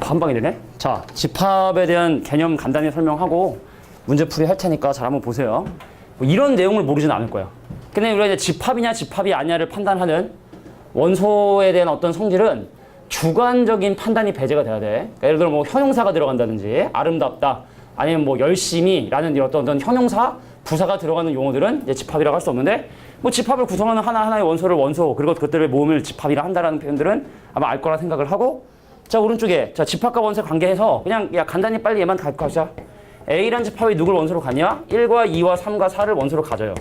한 방에 되네. 자, 집합에 대한 개념 간단히 설명하고 문제풀이 할 테니까 잘 한번 보세요. 뭐 이런 내용을 모르진 않을 거야. 근데 우리가 이제 집합이냐 집합이 아니냐를 판단하는 원소에 대한 어떤 성질은 주관적인 판단이 배제가 돼야 돼. 그러니까 예를 들어 뭐 형용사가 들어간다든지 아름답다 아니면 뭐 열심히라는 이런 어떤 형용사, 부사가 들어가는 용어들은 이제 집합이라고 할 수 없는데 뭐 집합을 구성하는 하나하나의 원소를 원소 그리고 그것들의 모음을 집합이라 한다라는 표현들은 아마 알 거라 생각을 하고 자 오른쪽에 자 집합과 원소의 관계해서 그냥 야 간단히 빨리 얘만 가자. A란 집합이 누굴 원소로 갖냐? 1과 2와 3과 4를 원소로 가져요.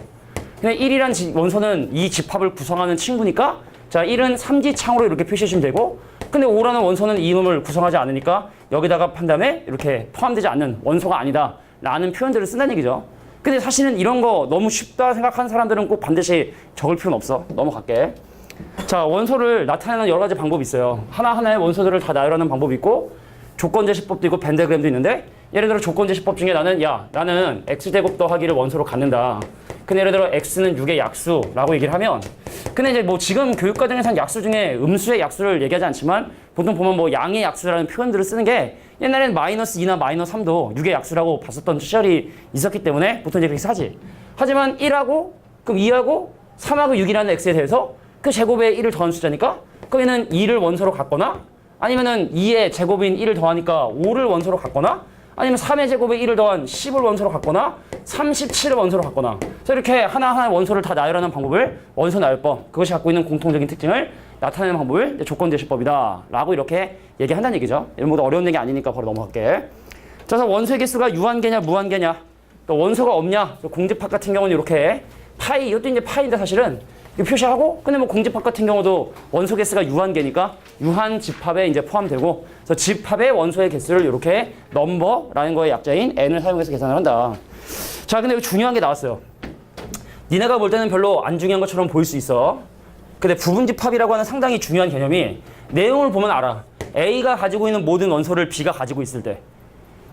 근데 1이란 원소는 이 집합을 구성하는 친구니까 자 1은 삼지창으로 이렇게 표시해주면 되고 근데 5라는 원소는 이 놈을 구성하지 않으니까 여기다가 판 다음에 이렇게 포함되지 않는 원소가 아니다 라는 표현들을 쓴다는 얘기죠. 근데 사실은 이런 거 너무 쉽다 생각하는 사람들은 꼭 반드시 적을 필요는 없어. 넘어갈게. 자 원소를 나타내는 여러 가지 방법이 있어요. 하나하나의 원소들을 다 나열하는 방법이 있고 조건제시법도 있고 벤데그램도 있는데 예를 들어 조건제시법 중에 나는 x제곱 더하기를 원소로 갖는다. 근데 예를 들어 x는 6의 약수라고 얘기를 하면 근데 이제 뭐 지금 교육과정에서는 약수 중에 음수의 약수를 얘기하지 않지만 보통 보면 뭐 양의 약수라는 표현들을 쓰는 게 옛날에는 마이너스 2나 마이너스 3도 6의 약수라고 봤었던 시절이 있었기 때문에 보통 이제 그렇게 하지. 하지만 1하고 그럼 2하고 3하고 6이라는 x에 대해서 그 제곱에 1을 더한 숫자니까 그러면은 2를 원소로 갖거나 아니면은 2의 제곱인 1을 더하니까 5를 원소로 갖거나 아니면 3의 제곱에 1을 더한 10을 원소로 갖거나 37을 원소로 갖거나 그래서 이렇게 하나하나의 원소를 다 나열하는 방법을 원소 나열법 그것이 갖고 있는 공통적인 특징을 나타내는 방법을 조건제시법이다 라고 이렇게 얘기한다는 얘기죠. 이런 모두 어려운 얘기 아니니까 바로 넘어갈게. 자, 그래서 원소의 개수가 유한계냐 무한계냐 또 원소가 없냐 공집합 같은 경우는 이렇게 파이 이것도 이제 파이인데 사실은 표시하고 근데 뭐 공집합 같은 경우도 원소 개수가 유한계니까 유한 집합에 이제 포함되고 그래서 집합의 원소의 개수를 이렇게 넘버라는 거의 약자인 n을 사용해서 계산을 한다. 자 근데 여기 중요한 게 나왔어요. 니네가 볼 때는 별로 안 중요한 것처럼 보일 수 있어. 근데 부분집합이라고 하는 상당히 중요한 개념이 내용을 보면 알아. A가 가지고 있는 모든 원소를 B가 가지고 있을 때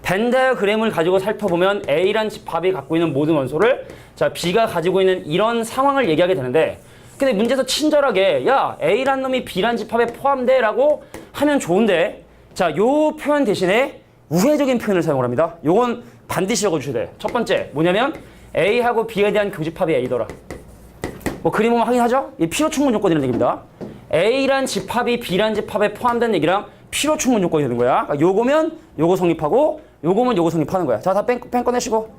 벤다이어그램을 가지고 살펴보면 A란 집합이 갖고 있는 모든 원소를 자 B가 가지고 있는 이런 상황을 얘기하게 되는데 근데 문제에서 친절하게 야 A란 놈이 B란 집합에 포함돼 라고 하면 좋은데 자 요 표현 대신에 우회적인 표현을 사용을 합니다. 요건 반드시 적어주셔야 돼. 첫 번째 뭐냐면 A하고 B에 대한 교집합이 A더라. 뭐 그림 보면 확인하죠? 이 필요충분 요건이라는 얘기입니다. A란 집합이 B란 집합에 포함된 얘기랑 필요충분 요건이 되는 거야. 그러니까 요거면 요거 성립하고 요거면 요거 성립하는 거야. 자, 다 뺑 꺼내시고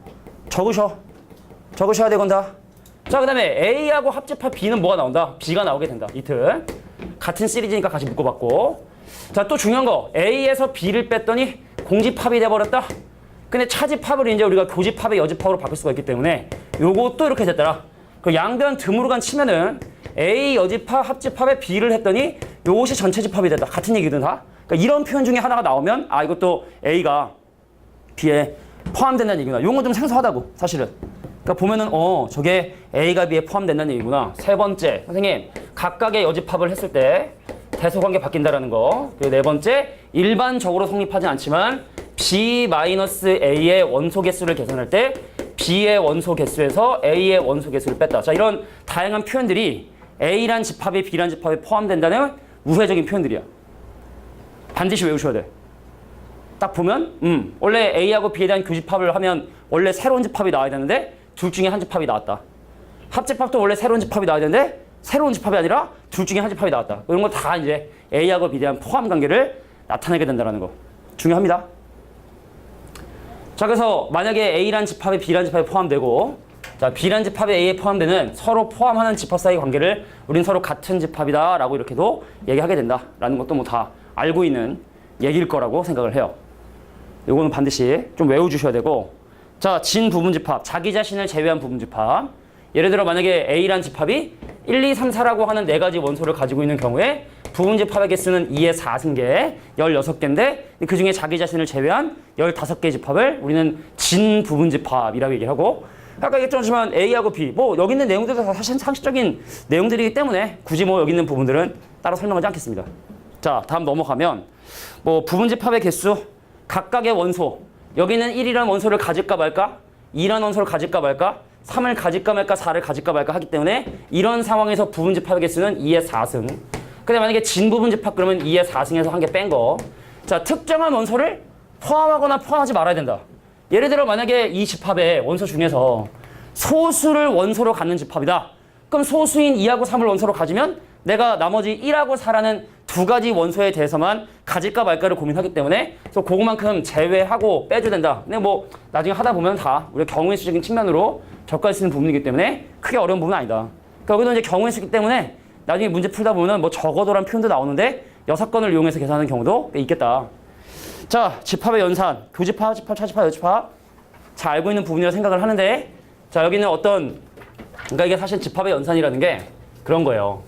적으셔야 되건다. 자, 그 다음에 A하고 합집합 B는 뭐가 나온다? B가 나오게 된다. 이틀. 같은 시리즈니까 같이 묶어봤고. 자, 또 중요한 거. A에서 B를 뺐더니 공집합이 돼버렸다. 근데 차집합을 이제 우리가 교집합의 여집합으로 바꿀 수가 있기 때문에 요것도 이렇게 됐더라. 그 양변 드무르간 치면은 A 여집합 합집합에 B를 했더니 요것이 전체 집합이 됐다. 같은 얘기든 다. 그러니까 이런 표현 중에 하나가 나오면 아 이것도 A가 B에 포함된다는 얘기구나. 요건 좀 생소하다고 사실은. 그러니까 보면은 저게 A가 B에 포함된다는 얘기구나. 세 번째 선생님 각각의 여집합을 했을 때 대소관계 바뀐다라는 거. 그리고 네 번째 일반적으로 성립하지 않지만 B-A의 원소 개수를 계산할 때 B의 원소 개수에서 A의 원소 개수를 뺐다. 자 이런 다양한 표현들이 A란 집합이 B란 집합에 포함된다는 우회적인 표현들이야. 반드시 외우셔야 돼. 딱 보면 원래 A하고 B에 대한 교집합을 하면 원래 새로운 집합이 나와야 되는데 둘 중에 한 집합이 나왔다. 합집합도 원래 새로운 집합이 나와야 되는데 새로운 집합이 아니라 둘 중에 한 집합이 나왔다. 이런 거 다 이제 A하고 B에 대한 포함 관계를 나타내게 된다는 거. 중요합니다. 자 그래서 만약에 A란 집합이 B란 집합에 포함되고 자 B란 집합이 A에 포함되는 서로 포함하는 집합 사이 관계를 우린 서로 같은 집합이다 라고 이렇게도 얘기하게 된다라는 것도 뭐 다 알고 있는 얘기일 거라고 생각을 해요. 요거는 반드시 좀 외워주셔야 되고 자 진 부분집합 자기 자신을 제외한 부분집합 예를 들어 만약에 A란 집합이 1, 2, 3, 4라고 하는 네 가지 원소를 가지고 있는 경우에 부분집합의 개수는 2의 4승계 16개인데 그 중에 자기 자신을 제외한 15개의 집합을 우리는 진 부분집합이라고 얘기를 하고 아까 얘기했지만 A하고 B 뭐 여기 있는 내용들도 다 사실 상식적인 내용들이기 때문에 굳이 뭐 여기 있는 부분들은 따로 설명하지 않겠습니다. 자 다음 넘어가면 뭐 부분집합의 개수 각각의 원소 여기는 1이라는 원소를 가질까 말까 2라는 원소를 가질까 말까 3을 가질까 말까 4를 가질까 말까 하기 때문에 이런 상황에서 부분집합의 개수는 2의 4승 근데 만약에 진부분집합 그러면 2의 4승에서 한 개 뺀 거 자, 특정한 원소를 포함하거나 포함하지 말아야 된다. 예를 들어 만약에 이 집합의 원소 중에서 소수를 원소로 갖는 집합이다. 그럼 소수인 2하고 3을 원소로 가지면 내가 나머지 1하고 4라는 두 가지 원소에 대해서만 가질까 말까를 고민하기 때문에 그래서 그것만큼 제외하고 빼줘야 된다. 근데 뭐 나중에 하다 보면 다 우리가 경우의 수적인 측면으로 적할 수 있는 부분이기 때문에 크게 어려운 부분은 아니다. 그러니까 여기도 이제 경우의 수기 때문에 나중에 문제 풀다 보면 뭐 적어도란 표현도 나오는데 6건을 이용해서 계산하는 경우도 꽤 있겠다. 자, 집합의 연산, 교집합, 합집합, 차집합, 여집합 잘 알고 있는 부분이라고 생각을 하는데 자, 여기는 그러니까 이게 사실 집합의 연산이라는 게 그런 거예요.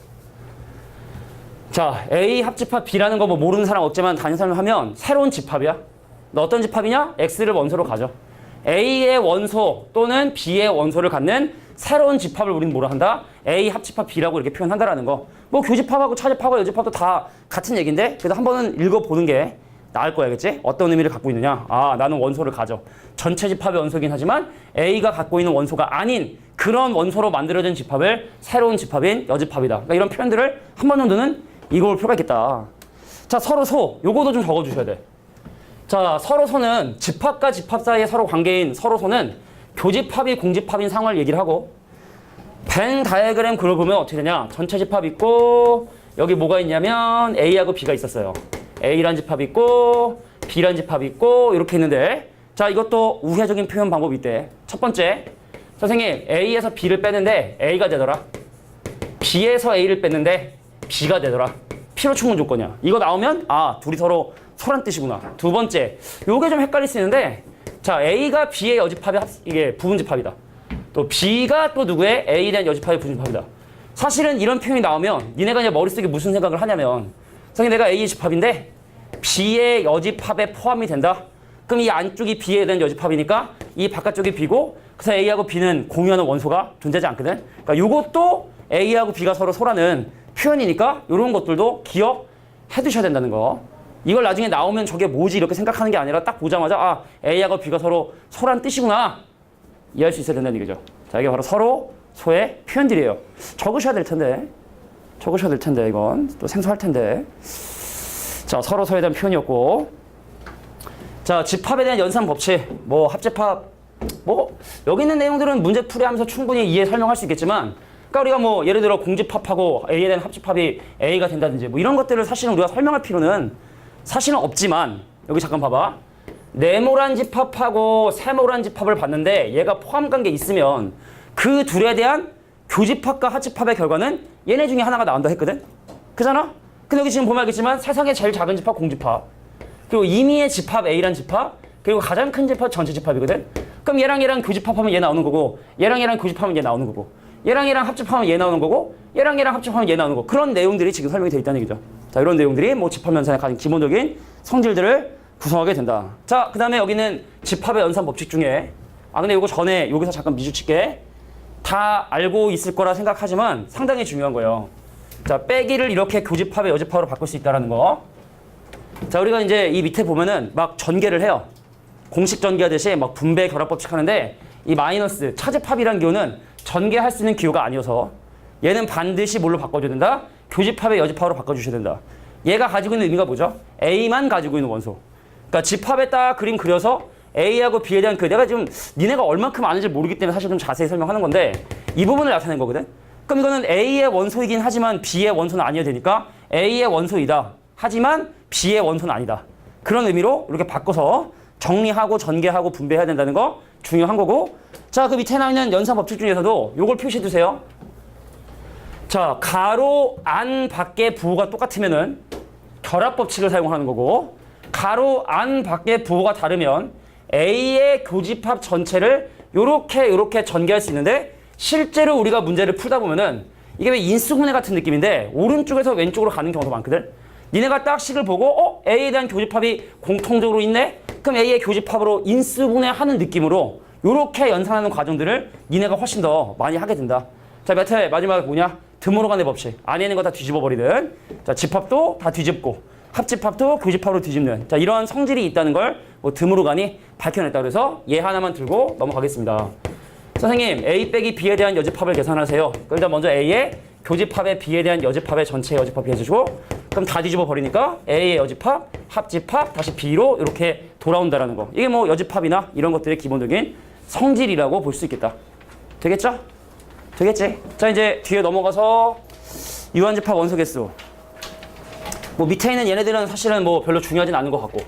자, A 합집합 B라는 거 뭐 모르는 사람 없지만 단위 설명하면 새로운 집합이야. 너 어떤 집합이냐? X를 원소로 가져. A의 원소 또는 B의 원소를 갖는 새로운 집합을 우리는 뭐라 한다? A 합집합 B라고 이렇게 표현한다라는 거. 뭐 교집합하고 차집합하고 여집합도 다 같은 얘기인데 그래도 한 번은 읽어보는 게 나을 거야, 그치? 어떤 의미를 갖고 있느냐? 아, 나는 원소를 가져. 전체 집합의 원소긴 하지만 A가 갖고 있는 원소가 아닌 그런 원소로 만들어진 집합을 새로운 집합인 여집합이다. 그러니까 이런 표현들을 한 번 정도는 읽어볼 필요가 있겠다. 자, 서로소. 요거도 좀 적어주셔야 돼. 자, 서로소는 집합과 집합 사이의 서로 관계인 서로소는 교집합이 공집합인 상황을 얘기를 하고 벤 다이어그램 그걸 보면 어떻게 되냐? 전체 집합 있고 여기 뭐가 있냐면 A하고 B가 있었어요. A란 집합 있고 B란 집합 있고 이렇게 있는데 자, 이것도 우회적인 표현 방법이 있대. 첫 번째, 선생님 A에서 B를 빼는데 A가 되더라. B에서 A를 뺐는데 B가 되더라. 필요 충분 조건이야. 이거 나오면 아, 둘이 서로 소란 뜻이구나. 두 번째, 요게 좀 헷갈릴 수 있는데 자, A가 B의 여집합의 이게 부분집합이다. 또 B가 또 누구의 A에 대한 여집합의 부분집합이다. 사실은 이런 표현이 나오면 니네가 이제 머릿속에 무슨 생각을 하냐면 선생님 내가 A의 집합인데 B의 여집합에 포함이 된다. 그럼 이 안쪽이 B에 대한 여집합이니까 이 바깥쪽이 B고 그래서 A하고 B는 공유하는 원소가 존재하지 않거든. 그러니까 요것도 A하고 B가 서로 소라는 표현이니까 이런 것들도 기억해 두셔야 된다는 거. 이걸 나중에 나오면 저게 뭐지 이렇게 생각하는 게 아니라 딱 보자마자 아, A하고 B가 서로 소란 뜻이구나 이해할 수 있어야 된다는 얘기죠. 자, 이게 바로 서로 소의 표현들이에요. 적으셔야 될 텐데 이건 또 생소할 텐데. 자, 서로 소에 대한 표현이었고 자, 집합에 대한 연산 법칙 뭐 합집합 뭐 여기 있는 내용들은 문제 풀이하면서 충분히 이해 설명할 수 있겠지만 그러니까 우리가 뭐 예를 들어 공집합하고 A에 대한 합집합이 A가 된다든지 뭐 이런 것들을 사실은 우리가 설명할 필요는 사실은 없지만 여기 잠깐 봐봐. 네모란 집합하고 세모란 집합을 봤는데 얘가 포함관계 있으면 그 둘에 대한 교집합과 합집합의 결과는 얘네 중에 하나가 나온다 했거든? 그잖아? 근데 여기 지금 보면 알겠지만 세상에 제일 작은 집합 공집합 그리고 임의의 집합 A란 집합 그리고 가장 큰 집합 전체 집합이거든? 그럼 얘랑 교집합하면 얘 나오는 거고 얘랑 교집합하면 얘 나오는 거고 얘랑 합집하면 얘 나오는 거고 얘랑 합집하면 얘 나오는 거고 그런 내용들이 지금 설명이 되어 있다는 얘기죠. 자, 이런 내용들이 뭐 집합 연산의 가장 기본적인 성질들을 구성하게 된다. 자, 그 다음에 여기는 집합의 연산 법칙 중에 근데 요거 전에 여기서 잠깐 미주칠게. 다 알고 있을 거라 생각하지만 상당히 중요한 거예요. 자, 빼기를 이렇게 교집합의 여집합으로 바꿀 수 있다는 거. 자, 우리가 이제 이 밑에 보면은 막 전개를 해요. 공식 전개하듯이 막 분배 결합 법칙 하는데 이 마이너스 차집합이라는 기호는 전개할 수 있는 기호가 아니어서 얘는 반드시 뭘로 바꿔줘야 된다? 교집합의 여집합으로 바꿔주셔야 된다. 얘가 가지고 있는 의미가 뭐죠? A만 가지고 있는 원소. 그러니까 집합에 딱 그림 그려서 A하고 B에 대한 내가 지금 니네가 얼만큼 아는지 모르기 때문에 사실 좀 자세히 설명하는 건데 이 부분을 나타낸 거거든. 그럼 이거는 A의 원소이긴 하지만 B의 원소는 아니어야 되니까 A의 원소이다. 하지만 B의 원소는 아니다. 그런 의미로 이렇게 바꿔서 정리하고 전개하고 분배해야 된다는 거 중요한 거고. 자, 그 밑에 나와 있는 연산 법칙 중에서도 요걸 표시해 두세요. 자, 가로 안 밖의 부호가 똑같으면은 결합 법칙을 사용하는 거고 가로 안 밖의 부호가 다르면 A의 교집합 전체를 요렇게 전개할 수 있는데 실제로 우리가 문제를 풀다 보면은 이게 왜 인수분해 같은 느낌인데 오른쪽에서 왼쪽으로 가는 경우도 많거든. 니네가 딱 식을 보고 A에 대한 교집합이 공통적으로 있네? 그럼 A의 교집합으로 인수분해하는 느낌으로 요렇게 연산하는 과정들을 니네가 훨씬 더 많이 하게 된다. 자, 밑에 마지막에 뭐냐? 드모로간의 법칙. 안에 있는 거 다 뒤집어 버리든. 자, 집합도 다 뒤집고 합집합도 교집합으로 뒤집는. 자, 이런 성질이 있다는 걸 뭐 드모로간이 밝혀냈다. 그래서 얘 하나만 들고 넘어가겠습니다. 선생님, A 빼기 B에 대한 여집합을 계산하세요. 일단 먼저 A의 교집합의 B에 대한 여집합의 전체 여집합 해주시고 그럼 다 뒤집어 버리니까 A의 여집합 합집합 다시 B로 이렇게 돌아온다라는 거. 이게 뭐 여집합이나 이런 것들의 기본적인 성질이라고 볼 수 있겠다. 되겠죠? 되겠지? 자, 이제 뒤에 넘어가서 유한집합 원소 개수. 뭐 밑에 있는 얘네들은 사실은 뭐 별로 중요하진 않은 것 같고,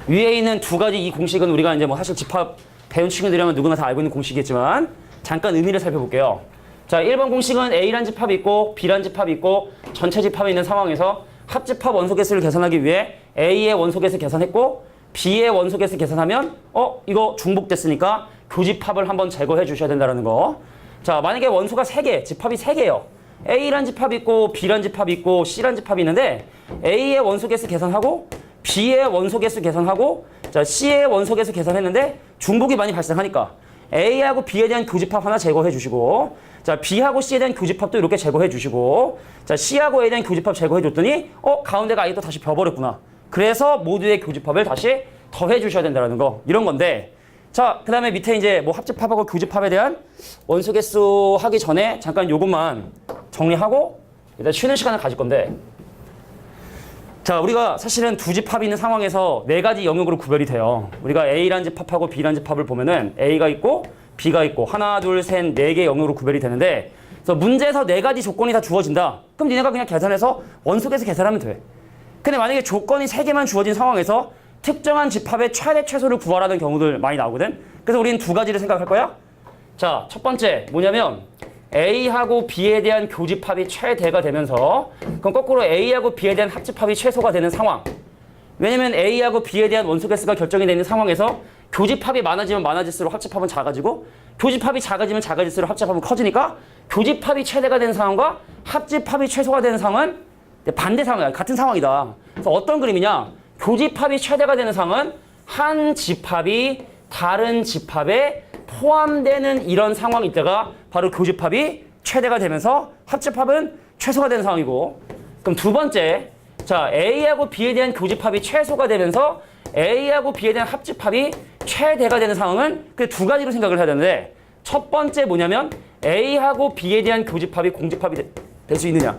위에 있는 두 가지 이 공식은 우리가 이제 뭐 사실 집합 배운 친구들이라면 누구나 다 알고 있는 공식이겠지만 잠깐 의미를 살펴볼게요. 자, 1번 공식은 A란 집합이 있고 B란 집합이 있고 전체 집합이 있는 상황에서 합집합 원소 개수를 계산하기 위해 A의 원소 개수 계산했고 B의 원소 개수 계산하면 이거 중복됐으니까 교집합을 한번 제거해 주셔야 된다는 거. 자, 만약에 원소가 3개, 집합이 3개예요. A란 집합이 있고 B란 집합이 있고 C란 집합이 있는데 A의 원소 개수 계산하고 B의 원소 개수 계산하고 자, C의 원소 개수 계산했는데 중복이 많이 발생하니까 A하고 B에 대한 교집합 하나 제거해 주시고, 자, B하고 C에 대한 교집합도 이렇게 제거해 주시고, 자, C하고 A에 대한 교집합 제거해 줬더니 가운데가 아예 또 다시 벼버렸구나. 그래서 모두의 교집합을 다시 더해 주셔야 된다는 거. 이런 건데, 자, 그 다음에 밑에 이제 뭐 합집합하고 교집합에 대한 원소 개수 하기 전에 잠깐 요것만 정리하고 일단 쉬는 시간을 가질 건데, 자, 우리가 사실은 두 집합이 있는 상황에서 네 가지 영역으로 구별이 돼요. 우리가 A란 집합하고 B란 집합을 보면은 A가 있고 B가 있고 하나, 둘, 셋, 네 개 영역으로 구별이 되는데, 그래서 문제에서 네 가지 조건이 다 주어진다. 그럼 니네가 그냥 계산해서 원소개수 계산하면 돼. 근데 만약에 조건이 세 개만 주어진 상황에서 특정한 집합의 최대 최소를 구하라는 경우들 많이 나오거든. 그래서 우리는 두 가지를 생각할 거야. 자, 첫 번째 뭐냐면 A하고 B에 대한 교집합이 최대가 되면서, 그럼 거꾸로 A하고 B에 대한 합집합이 최소가 되는 상황. 왜냐면 A하고 B에 대한 원소 개수가 결정이 되는 상황에서 교집합이 많아지면 많아질수록 합집합은 작아지고, 교집합이 작아지면 작아질수록 합집합은 커지니까 교집합이 최대가 되는 상황과 합집합이 최소가 되는 상황은 반대 상황이야. 같은 상황이다. 그래서 어떤 그림이냐? 교집합이 최대가 되는 상황은 한 집합이 다른 집합에 포함되는 이런 상황이 있다가 바로 교집합이 최대가 되면서 합집합은 최소가 되는 상황이고, 그럼 두 번째, 자, A하고 B에 대한 교집합이 최소가 되면서 A하고 B에 대한 합집합이 최대가 되는 상황은 그 두 가지로 생각을 해야 되는데, 첫 번째 뭐냐면 A하고 B에 대한 교집합이 공집합이 될 수 있느냐.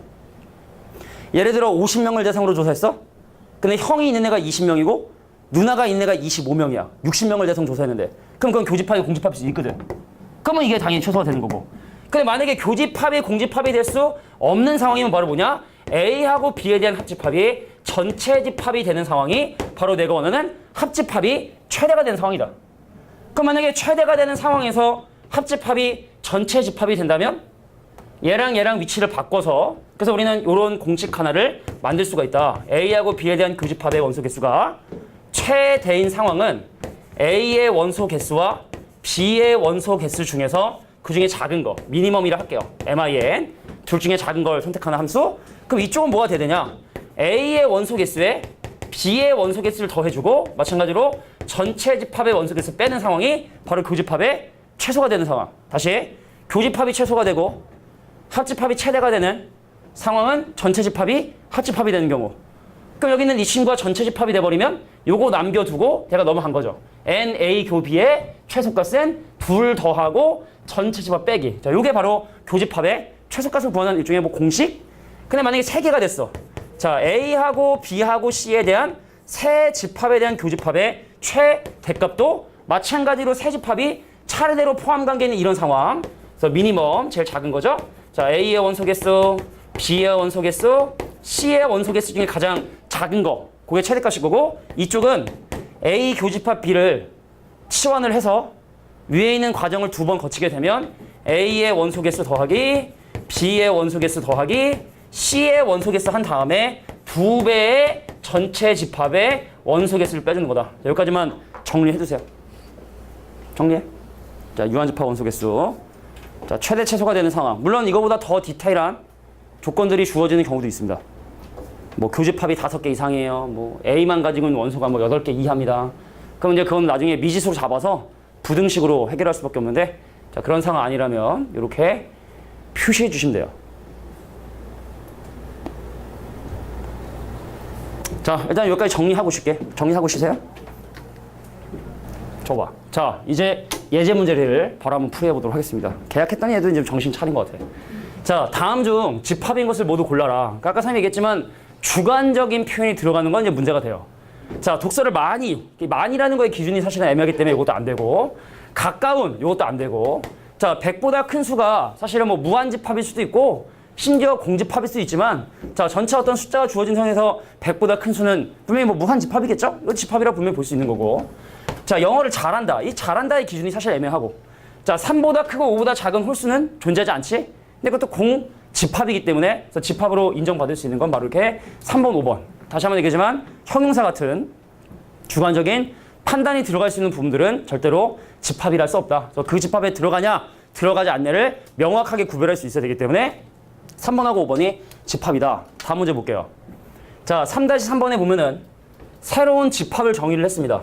예를 들어 50명을 대상으로 조사했어. 근데 형이 있는 애가 20명이고 누나가 있는 애가 25명이야. 60명을 대상 조사했는데 그럼 그건 교집합이 공집합일 수 있거든. 그러면 이게 당연히 최소가 되는 거고. 근데 만약에 교집합이 공집합이 될 수 없는 상황이면 바로 뭐냐? A하고 B에 대한 합집합이 전체 집합이 되는 상황이 바로 내가 원하는 합집합이 최대가 되는 상황이다. 그럼 만약에 최대가 되는 상황에서 합집합이 전체 집합이 된다면 얘랑 얘랑 위치를 바꿔서, 그래서 우리는 이런 공식 하나를 만들 수가 있다. A하고 B에 대한 교집합의 원소 개수가 최대인 상황은 A의 원소 개수와 B의 원소 개수 중에서 그 중에 작은 거, 미니멈이라 할게요. MIN. 둘 중에 작은 걸 선택하는 함수. 그럼 이쪽은 뭐가 되느냐? A의 원소 개수에 B의 원소 개수를 더해주고, 마찬가지로 전체 집합의 원소 개수 빼는 상황이 바로 교집합의 최소가 되는 상황. 다시, 교집합이 최소가 되고 합집합이 최대가 되는 상황은 전체 집합이 합집합이 되는 경우. 그럼 여기 있는 이 친구가 전체 집합이 돼버리면 요거 남겨두고 내가 넘어간 거죠. NA 교비의 최소값은 둘 더하고 전체 집합 빼기. 자, 요게 바로 교집합의 최소값을 구하는 일종의 뭐 공식? 근데 만약에 세 개가 됐어. 자, A하고 B하고 C에 대한 세 집합에 대한 교집합의 최대값도 마찬가지로 세 집합이 차례대로 포함 관계 있는 이런 상황. 그래서 미니멈 제일 작은 거죠. 자, A의 원소 개수, B의 원소 개수, C의 원소 개수 중에 가장 작은 거, 그게 최대값일 거고, 이쪽은 A 교집합 B를 치환을 해서 위에 있는 과정을 두 번 거치게 되면 A의 원소 개수 더하기 B의 원소 개수 더하기 C의 원소 개수 한 다음에 두 배의 전체 집합의 원소 개수를 빼주는 거다. 자, 여기까지만 정리해 주세요. 정리해. 자, 유한집합 원소 개수. 자, 최대 최소가 되는 상황. 물론 이거보다 더 디테일한 조건들이 주어지는 경우도 있습니다. 뭐 교집합이 5개 이상이에요. 뭐 A만 가지고는 원소가 뭐 8개 이하입니다. 그럼 이제 그건 나중에 미지수로 잡아서 부등식으로 해결할 수밖에 없는데, 자, 그런 상황 아니라면 이렇게 표시해 주시면 돼요. 자, 일단 여기까지 정리하고 쉴게. 정리하고 쉬세요. 줘봐. 자, 이제 예제 문제를 바로 한번 풀이해 보도록 하겠습니다. 계약했더니 애들 이제 정신 차린 것 같아. 자, 다음 중 집합인 것을 모두 골라라. 아까 선생님이 얘기했지만 주관적인 표현이 들어가는 건 이제 문제가 돼요. 자, 독서를 많이라는 거의 기준이 사실은 애매하기 때문에 이것도 안 되고, 가까운 이것도 안 되고, 자, 100보다 큰 수가 사실은 뭐 무한집합일 수도 있고 심지어 공집합일 수도 있지만, 자, 전체 어떤 숫자가 주어진 상황에서 100보다 큰 수는 분명히 뭐 무한집합이겠죠? 이거 집합이라고 분명히 볼 수 있는 거고. 자, 영어를 잘한다. 이 잘한다의 기준이 사실 애매하고. 자, 3보다 크고 5보다 작은 홀수는 존재하지 않지? 근데 그것도 공집합이기 때문에 그래서 집합으로 인정받을 수 있는 건 바로 이렇게 3번, 5번. 다시 한번 얘기하지만 형용사 같은 주관적인 판단이 들어갈 수 있는 부분들은 절대로 집합이랄 수 없다. 그래서 그 집합에 들어가냐, 들어가지 않냐를 명확하게 구별할 수 있어야 되기 때문에 3번하고 5번이 집합이다. 다음 문제 볼게요. 자, 3-3번에 보면은 새로운 집합을 정의를 했습니다.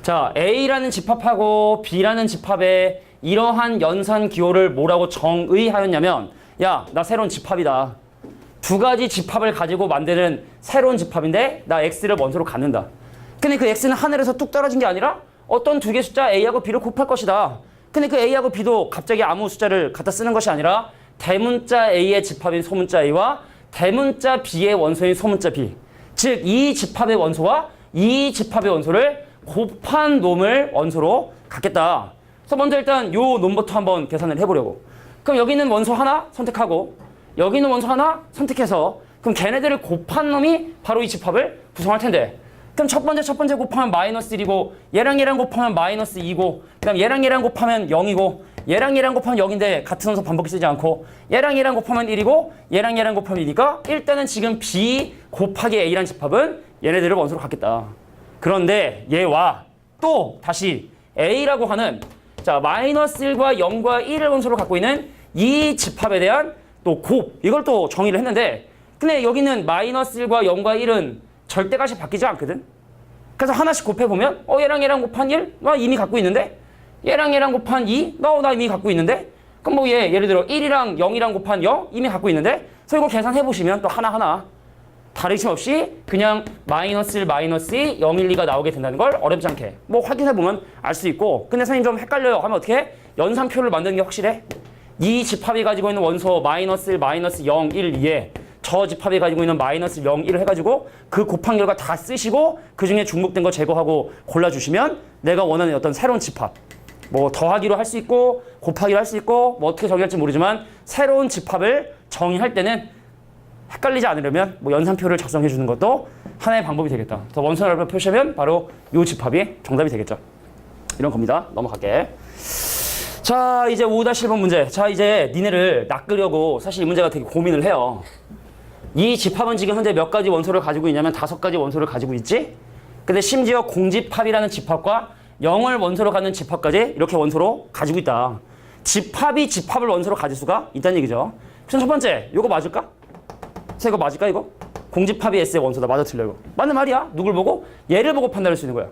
자, A라는 집합하고 B라는 집합에 이러한 연산 기호를 뭐라고 정의하였냐면, 야, 나 새로운 집합이다. 두 가지 집합을 가지고 만드는 새로운 집합인데 나 X를 원소로 갖는다. 근데 그 X는 하늘에서 뚝 떨어진 게 아니라 어떤 두 개 숫자 A하고 B를 곱할 것이다. 근데 그 A하고 B도 갑자기 아무 숫자를 갖다 쓰는 것이 아니라 대문자 A의 집합인 소문자 A와 대문자 B의 원소인 소문자 B. 즉, 이 집합의 원소와 이 집합의 원소를 곱한 놈을 원소로 갖겠다. 그래서 먼저 일단 요 놈부터 한번 계산을 해보려고. 그럼 여기 있는 원소 하나 선택하고 여기 있는 원소 하나 선택해서 그럼 걔네들을 곱한 놈이 바로 이 집합을 구성할 텐데, 그럼 첫 번째 곱하면 마이너스 1이고 얘랑 곱하면 마이너스 2고 그 다음 얘랑 곱하면 0이고 얘랑 곱하면 0인데 같은 원소 반복이 쓰지 않고 얘랑 곱하면 1이고 얘랑 곱하면 2니까 일단은 지금 B 곱하기 A라는 집합은 얘네들을 원소로 갖겠다. 그런데 얘와 또 다시 A라고 하는, 자, 마이너스 1과 0과 1을 원소로 갖고 있는 이 집합에 대한 또 곱, 이걸 또 정의를 했는데, 근데 여기는 마이너스 1과 0과 1은 절대값이 바뀌지 않거든. 그래서 하나씩 곱해보면 얘랑 곱한 1? 나 이미 갖고 있는데, 얘랑 곱한 2? 나 이미 갖고 있는데, 그럼 뭐 예를 들어 1이랑 0이랑 곱한 0? 이미 갖고 있는데, 그래서 이거 계산해보시면 또 하나하나 다르심 없이 그냥 마이너스 1, 마이너스 2, 0, 1, 2가 나오게 된다는 걸 어렵지 않게 뭐 확인해보면 알 수 있고, 근데 선생님 좀 헷갈려요 하면 어떻게 해? 연산표를 만드는 게 확실해. 이 집합이 가지고 있는 원소 마이너스 1, 마이너스 0, 1, 2에 저 집합이 가지고 있는 마이너스 0, 1을 해가지고 그 곱한 결과 다 쓰시고 그 중에 중복된 거 제거하고 골라주시면 내가 원하는 어떤 새로운 집합, 뭐 더하기로 할 수 있고 곱하기로 할 수 있고 뭐 어떻게 정의할지 모르지만 새로운 집합을 정의할 때는 헷갈리지 않으려면 뭐 연산표를 작성해 주는 것도 하나의 방법이 되겠다. 그래서 원소넓을 표시하면 바로 이 집합이 정답이 되겠죠. 이런 겁니다. 넘어갈게. 자, 이제 5-1번 문제. 자, 이제 니네를 낚으려고 사실 이 문제가 되게 고민을 해요. 이 집합은 지금 현재 몇 가지 원소를 가지고 있냐면 5가지 원소를 가지고 있지? 근데 심지어 공집합이라는 집합과 0을 원소로 갖는 집합까지 이렇게 원소로 가지고 있다. 집합이 집합을 원소로 가질 수가 있다는 얘기죠. 그럼 첫 번째, 이거 맞을까? 이거 맞을까 이거? 공집합이 S의 원소다. 맞아 틀려 이거? 맞는 말이야. 누굴 보고? 얘를 보고 판단할 수 있는 거야.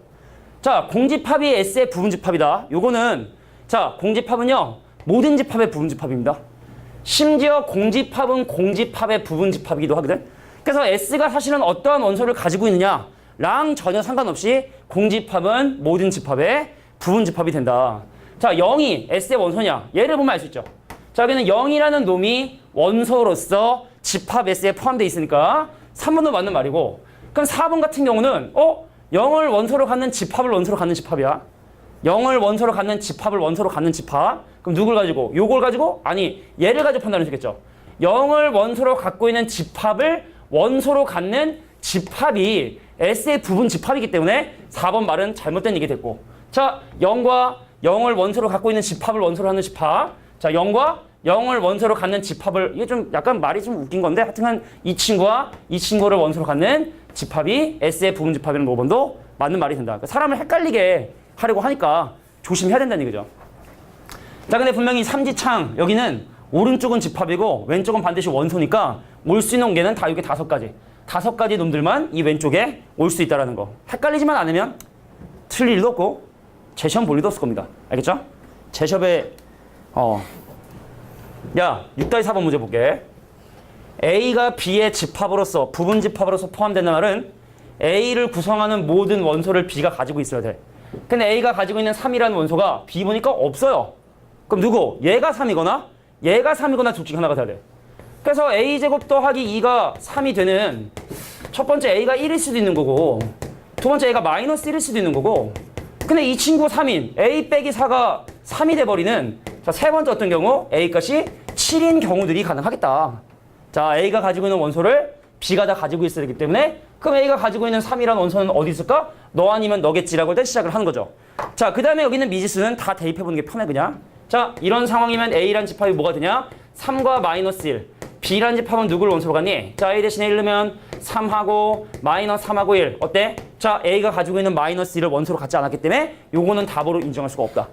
자, 공집합이 S의 부분집합이다. 요거는 자, 공집합은요 모든 집합의 부분집합입니다. 심지어 공집합은 공집합의 부분집합이기도 하거든. 그래서 S가 사실은 어떠한 원소를 가지고 있느냐랑 전혀 상관없이 공집합은 모든 집합의 부분집합이 된다. 자, 0이 S의 원소냐? 얘를 보면 알 수 있죠. 자, 여기는 0이라는 놈이 원소로서 집합 S에 포함되어 있으니까 3번도 맞는 말이고, 그럼 4번 같은 경우는 0을 원소로 갖는 집합을 원소로 갖는 집합이야. 0을 원소로 갖는 집합을 원소로 갖는 집합. 그럼 누굴 가지고? 요걸 가지고? 아니, 얘를 가지고 판단해 주겠죠. 0을 원소로 갖고 있는 집합을 원소로 갖는 집합이 S의 부분 집합이기 때문에 4번 말은 잘못된 얘기 됐고. 자, 0과 0을 원소로 갖고 있는 집합을 원소로 하는 집합. 자, 0과 0을 원소로 갖는 집합을, 이게 좀 약간 말이 좀 웃긴 건데 하여튼 이 친구와 이 친구를 원소로 갖는 집합이 S의 부분 집합이라는 5번도 맞는 말이 된다. 그러니까 사람을 헷갈리게 하려고 하니까 조심해야 된다는 얘기죠. 자, 근데 분명히 삼지창 여기는 오른쪽은 집합이고 왼쪽은 반드시 원소니까 올 수 있는 개는 다 이게 5가지. 5가지 놈들만 이 왼쪽에 올 수 있다는 거. 헷갈리지만 않으면 틀릴 일도 없고 제 시험 볼 일도 없을 겁니다. 알겠죠? 제 시험에 야, 6-4번 문제 볼게. A가 B의 집합으로서 부분 집합으로서 포함된다는 말은 A를 구성하는 모든 원소를 B가 가지고 있어야 돼. 근데 A가 가지고 있는 3이라는 원소가 B 보니까 없어요. 그럼 누구? 얘가 3이거나 얘가 3이거나 둘 중에 하나가 돼야 돼. 그래서 a제곱 더하기 2가 3이 되는 첫 번째 a가 1일 수도 있는 거고 두 번째 a가 마이너스 1일 수도 있는 거고 근데 이 친구 3인 a 빼기 4가 3이 돼버리는 자, 세 번째 어떤 경우 a 값이 7인 경우들이 가능하겠다. 자, a가 가지고 있는 원소를 b가 다 가지고 있어야 되기 때문에 그럼 a가 가지고 있는 3이라는 원소는 어디 있을까? 너 아니면 너겠지라고 일단 시작을 하는 거죠. 자, 그 다음에 여기 있는 미지수는 다 대입해보는 게 편해 그냥. 자, 이런 상황이면 a란 집합이 뭐가 되냐? 3과 마이너스 1. b란 집합은 누구를 원소로 갖니? 자, a 대신에 1 넣으면 3하고 마이너스 3하고 1. 어때? 자, a가 가지고 있는 마이너스 1을 원소로 갖지 않았기 때문에 요거는 답으로 인정할 수가 없다.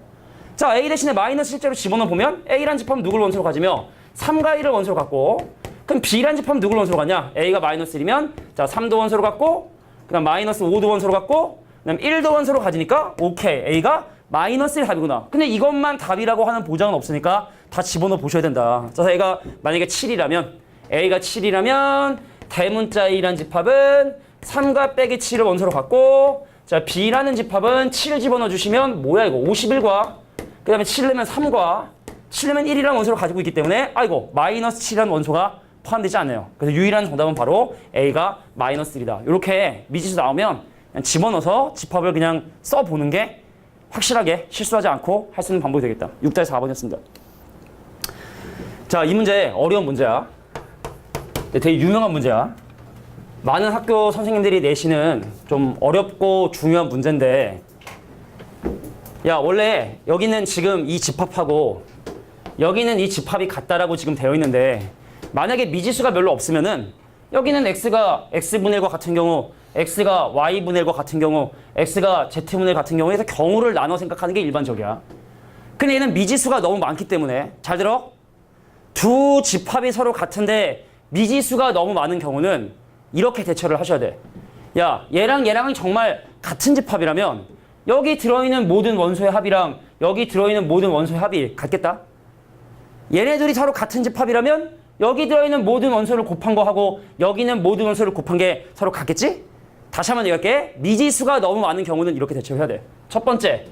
자, a 대신에 마이너스 실제로 집어넣어보면 a란 집합은 누구를 원소로 가지며 3과 1을 원소로 갖고 그럼 b란 집합은 누구를 원소로 갖냐? a가 마이너스 1이면 자 3도 원소로 갖고 그 다음 마이너스 5도 원소로 갖고 그 다음 1도 원소로 가지니까 오케이 a가 마이너스 1 답이구나. 근데 이것만 답이라고 하는 보장은 없으니까 다 집어넣어 보셔야 된다. 자, a가 만약에 7이라면 a가 7이라면 대문자 a란 집합은 3과 빼기 7을 원소로 갖고 자 b라는 집합은 7 집어넣어 주시면 뭐야 이거 51과 그 다음에 7 넣으면 3과 7 넣으면 1이라는 원소를 가지고 있기 때문에 아이고 마이너스 7이라는 원소가 포함되지 않네요. 그래서 유일한 정답은 바로 a가 마이너스 1이다. 이렇게 미지수 나오면 그냥 집어넣어서 집합을 그냥 써보는 게 확실하게 실수하지 않고 할 수 있는 방법이 되겠다. 6-4번이었습니다. 자, 이 문제 어려운 문제야. 되게 유명한 문제야. 많은 학교 선생님들이 내시는 좀 어렵고 중요한 문제인데 야, 원래 여기는 지금 이 집합하고 여기는 이 집합이 같다라고 지금 되어 있는데 만약에 미지수가 별로 없으면은 여기는 x가 x분의 1과 같은 경우 x가 y분의 1과 같은 경우 x가 z분의 1 같은 경우에서 경우를 나눠 생각하는 게 일반적이야. 근데 얘는 미지수가 너무 많기 때문에 잘 들어? 두 집합이 서로 같은데 미지수가 너무 많은 경우는 이렇게 대처를 하셔야 돼. 야, 얘랑 얘랑이 정말 같은 집합이라면 여기 들어있는 모든 원소의 합이랑 여기 들어있는 모든 원소의 합이 같겠다? 얘네들이 서로 같은 집합이라면 여기 들어있는 모든 원소를 곱한 거하고 여기 있는 모든 원소를 곱한 게 서로 같겠지? 다시 한번 얘기할게. 미지수가 너무 많은 경우는 이렇게 대처해야 돼. 첫 번째.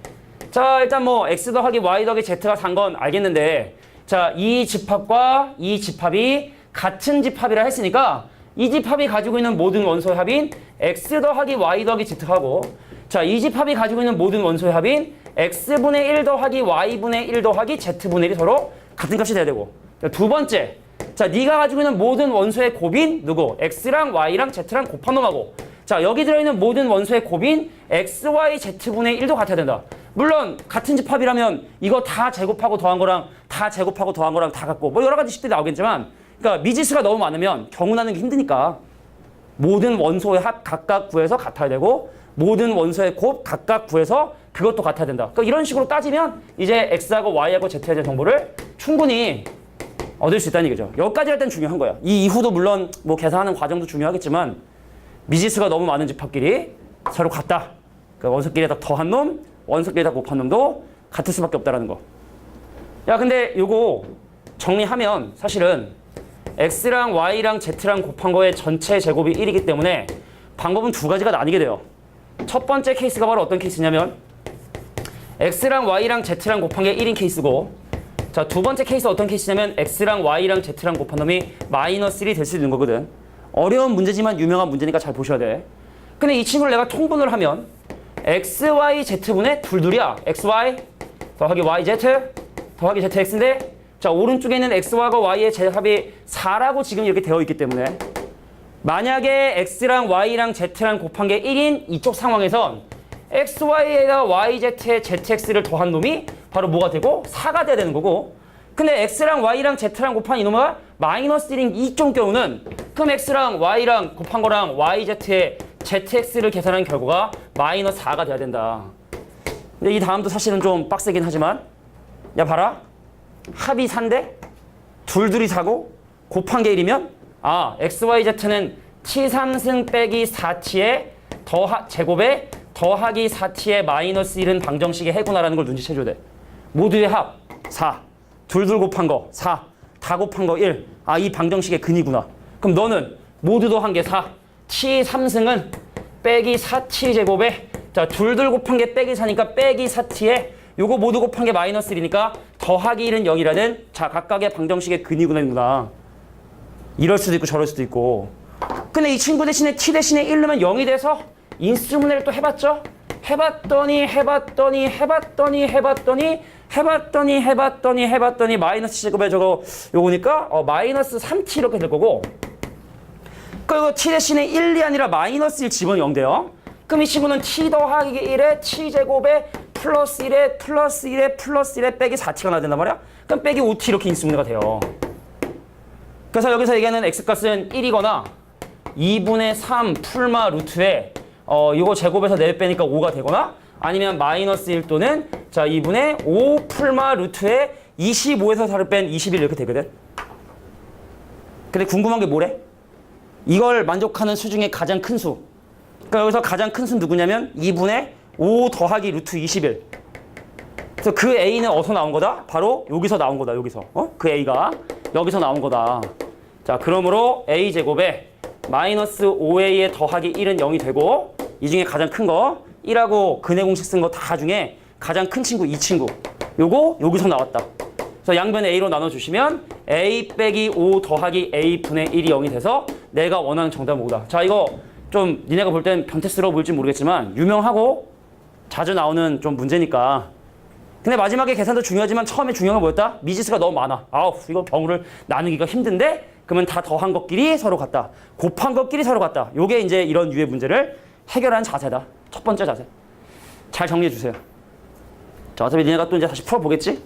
자, 일단 뭐 x 더하기 y 더하기 z가 산 건 알겠는데 자, 이 집합과 이 집합이 같은 집합이라 했으니까 이 집합이 가지고 있는 모든 원소의 합인 x 더하기 y 더하기 z하고 자, 이 집합이 가지고 있는 모든 원소의 합인 x분의 1 더하기 y분의 1 더하기 z분의 1이 서로 같은 값이 돼야 되고 두 번째. 자, 네가 가지고 있는 모든 원소의 곱인 누구? x랑 y랑 z랑 곱한 놈하고 자, 여기 들어있는 모든 원소의 곱인 x, y, z분의 1도 같아야 된다. 물론 같은 집합이라면 이거 다 제곱하고 더한 거랑 다 제곱하고 더한 거랑 다 같고 뭐 여러 가지 식들이 나오겠지만 그러니까 미지수가 너무 많으면 경우나는 게 힘드니까 모든 원소의 합 각각 구해서 같아야 되고 모든 원소의 곱 각각 구해서 그것도 같아야 된다. 그러니까 이런 식으로 따지면 이제 x하고 y하고 z에 대한 정보를 충분히 얻을 수 있다는 얘기죠. 여기까지 할 땐 중요한 거야. 이 이후도 물론 뭐 계산하는 과정도 중요하겠지만 미지수가 너무 많은 집합끼리 서로 같다. 그러니까 원소끼리에다 더한 놈, 원소끼리에다 곱한 놈도 같을 수밖에 없다라는 거. 야, 근데 요거 정리하면 사실은 x랑 y랑 z랑 곱한 거의 전체 제곱이 1이기 때문에 방법은 두 가지가 나뉘게 돼요. 첫 번째 케이스가 바로 어떤 케이스냐면 x랑 y랑 z랑 곱한 게 1인 케이스고 자, 두 번째 케이스 어떤 케이스냐면 x랑 y랑 z랑 곱한 놈이 마이너스 1이 될 수 있는 거거든. 어려운 문제지만 유명한 문제니까 잘 보셔야 돼. 근데 이 친구를 내가 통분을 하면 x, y, z분의 둘둘이야. x, y 더하기 y, z 더하기 z, x인데 자, 오른쪽에 있는 x와 y의 제합이 4라고 지금 이렇게 되어 있기 때문에 만약에 x랑 y랑 z랑 곱한 게 1인 이쪽 상황에선 x, y에다 y, z에 zx를 더한 놈이 바로 뭐가 되고 4가 돼야 되는 거고 근데 x랑 y랑 z랑 곱한 이놈과 마이너스 1인 이쪽 경우는 그럼 x랑 y랑 곱한 거랑 y, z에 zx를 계산한 결과가 마이너스 4가 돼야 된다. 근데 이 다음도 사실은 좀 빡세긴 하지만 야, 봐라. 합이 4인데 둘둘이 4고 곱한 게 1이면 아, x, y, z는 t3승 빼기 4t의 제곱에 더하기 4t의 마이너스 1은 방정식의 해구나라는 걸 눈치채줘야 돼. 모두의 합 4, 둘둘 곱한 거 4, 다 곱한 거 1. 아, 이 방정식의 근이구나. 그럼 너는 모두 더한 게 4, t3승은 빼기 4t 제곱에 자, 둘둘 곱한 게 빼기 4니까 빼기 4t에 요거 모두 곱한 게 마이너스 1이니까 더하기 1은 0이라는 자, 각각의 방정식의 근이구나. 이럴 수도 있고 저럴 수도 있고. 근데 이 친구 대신에 t 대신에 1 넣으면 0이 돼서 인수분해를 또 해봤죠? 해봤더니 마이너스 제곱에 저거 요거니까 마이너스 3t 이렇게 될 거고, 그리고 t 대신에 1이 아니라 마이너스 1 집어넣으면 0 돼요. 그럼 이 친구는 t 더하기 1에 t 제곱에 플러스 1에 플러스 1에 플러스 1에 빼기 4t가 나야 된단 말이야. 그럼 빼기 5t 이렇게 인수분해가 돼요. 그래서 여기서 얘기하는 x값은 1이거나 2분의 3 풀마 루트에 이거 제곱해서 4배 빼니까 5가 되거나, 아니면 마이너스 1 또는 자 2분의 5 풀마 루트에 25에서 4를 뺀 21 이렇게 되거든. 근데 궁금한 게 뭐래? 이걸 만족하는 수 중에 가장 큰 수. 그러니까 여기서 가장 큰 수는 누구냐면 2분의 5 더하기 루트 21. 그래서 그 A는 어디서 나온 거다? 바로 여기서 나온 거다. 여기서. 그 A가 여기서 나온 거다. 자, 그러므로 A 제곱에 마이너스 5A에 더하기 1은 0이 되고, 이 중에 가장 큰 거 1하고 근해 공식 쓴 거 다 중에 가장 큰 친구 이 친구. 요거 여기서 나왔다. 그래서 양변 A로 나눠주시면 A 빼기 5 더하기 A 분의 1이 0이 돼서 내가 원하는 정답은 뭐다. 자, 이거 좀 니네가 볼 땐 변태스러워 보일지 모르겠지만 유명하고 자주 나오는 좀 문제니까. 근데 마지막에 계산도 중요하지만 처음에 중요한 건 뭐였다? 미지수가 너무 많아. 아우, 이거 경우를 나누기가 힘든데? 그러면 다 더한 것끼리 서로 같다. 곱한 것끼리 서로 같다. 요게 이제 이런 유의 문제를 해결하는 자세다. 첫 번째 자세. 잘 정리해 주세요. 자, 어차피 니네가 또 이제 다시 풀어보겠지?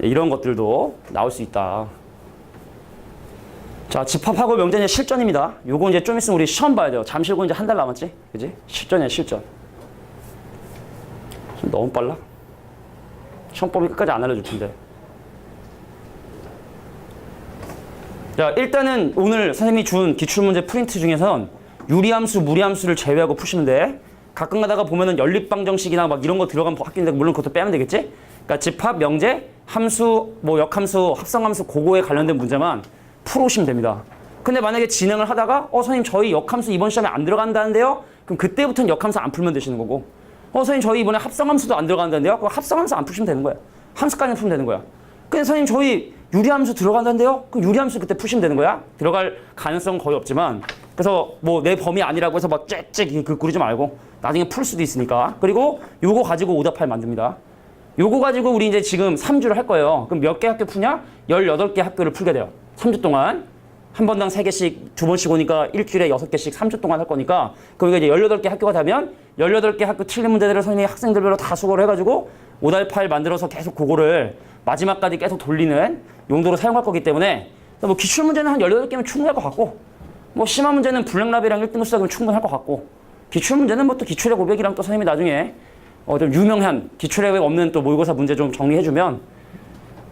이런 것들도 나올 수 있다. 자, 집합하고 명제의 실전입니다. 요거 이제 좀 있으면 우리 시험 봐야 돼요. 잠실고 이제 한 달 남았지? 그지? 실전이야, 실전. 너무 빨라? 시험 범위 끝까지 안 알려줄 텐데. 자, 일단은 오늘 선생님이 준 기출문제 프린트 중에선 유리함수, 무리함수를 제외하고 푸시면 돼. 가끔 가다가 보면은 연립방정식이나 막 이런 거 들어가면 바뀌는데 물론 그것도 빼면 되겠지? 그러니까 집합, 명제, 함수, 뭐 역함수, 합성함수 그거에 관련된 문제만 풀어오시면 됩니다. 근데 만약에 진행을 하다가 선생님 저희 역함수 이번 시험에 안 들어간다는데요? 그럼 그때부터는 역함수 안 풀면 되시는 거고, 선생님 저희 이번에 합성함수도 안 들어간다는데요? 그럼 합성함수 안 푸시면 되는 거야. 함수까지는 풀면 되는 거야. 근데 선생님 저희 유리함수 들어간다는데요? 그럼 유리함수 그때 푸시면 되는 거야. 들어갈 가능성은 거의 없지만, 그래서 뭐 내 범위 아니라고 해서 막 짹짹 그 꾸리지 말고 나중에 풀 수도 있으니까. 그리고 요거 가지고 오답5 만듭니다. 요거 가지고 우리 이제 지금 3주를 할 거예요. 그럼 몇 개 학교 푸냐? 18개 학교를 풀게 돼요. 3주 동안. 한 번당 3개씩, 2번씩 오니까 일주일에 6개씩 3주 동안 할 거니까, 그럼 이제 18개 학교가 되면 18개 학교 틀린 문제들을 선생님이 학생들별로 다 수고를 해가지고 오답 파일 만들어서 계속 그거를 마지막까지 계속 돌리는 용도로 사용할 거기 때문에, 뭐 기출문제는 한 18개면 충분할 것 같고, 뭐 심한 문제는 블랙랍이랑 1등급 수학이면 충분할 것 같고, 기출문제는 뭐 또 기출의 고백이랑 또 선생님이 나중에 좀 유명한 기출의 고백 없는 또 모의고사 문제 좀 정리해주면,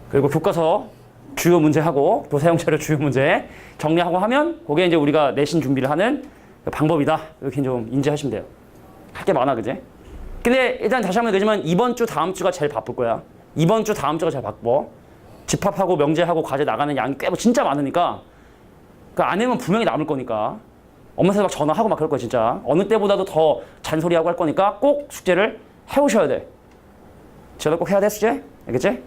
그리고 교과서 주요 문제하고 도사용자료 주요 문제 정리하고 하면 그게 이제 우리가 내신 준비를 하는 방법이다. 이렇게 좀 인지하시면 돼요. 할 게 많아, 그제? 근데 일단 다시 한번 얘기하지만 이번 주 다음 주가 제일 바쁠 거야. 이번 주 다음 주가 제일 바빠. 집합하고 명제하고 과제 나가는 양이 꽤 진짜 많으니까 그 안에는 분명히 남을 거니까 엄마한테 막 전화하고 막 그럴 거야 진짜. 어느 때보다도 더 잔소리하고 할 거니까 꼭 숙제를 해오셔야 돼. 제가 꼭 해야 돼 숙제? 알겠지?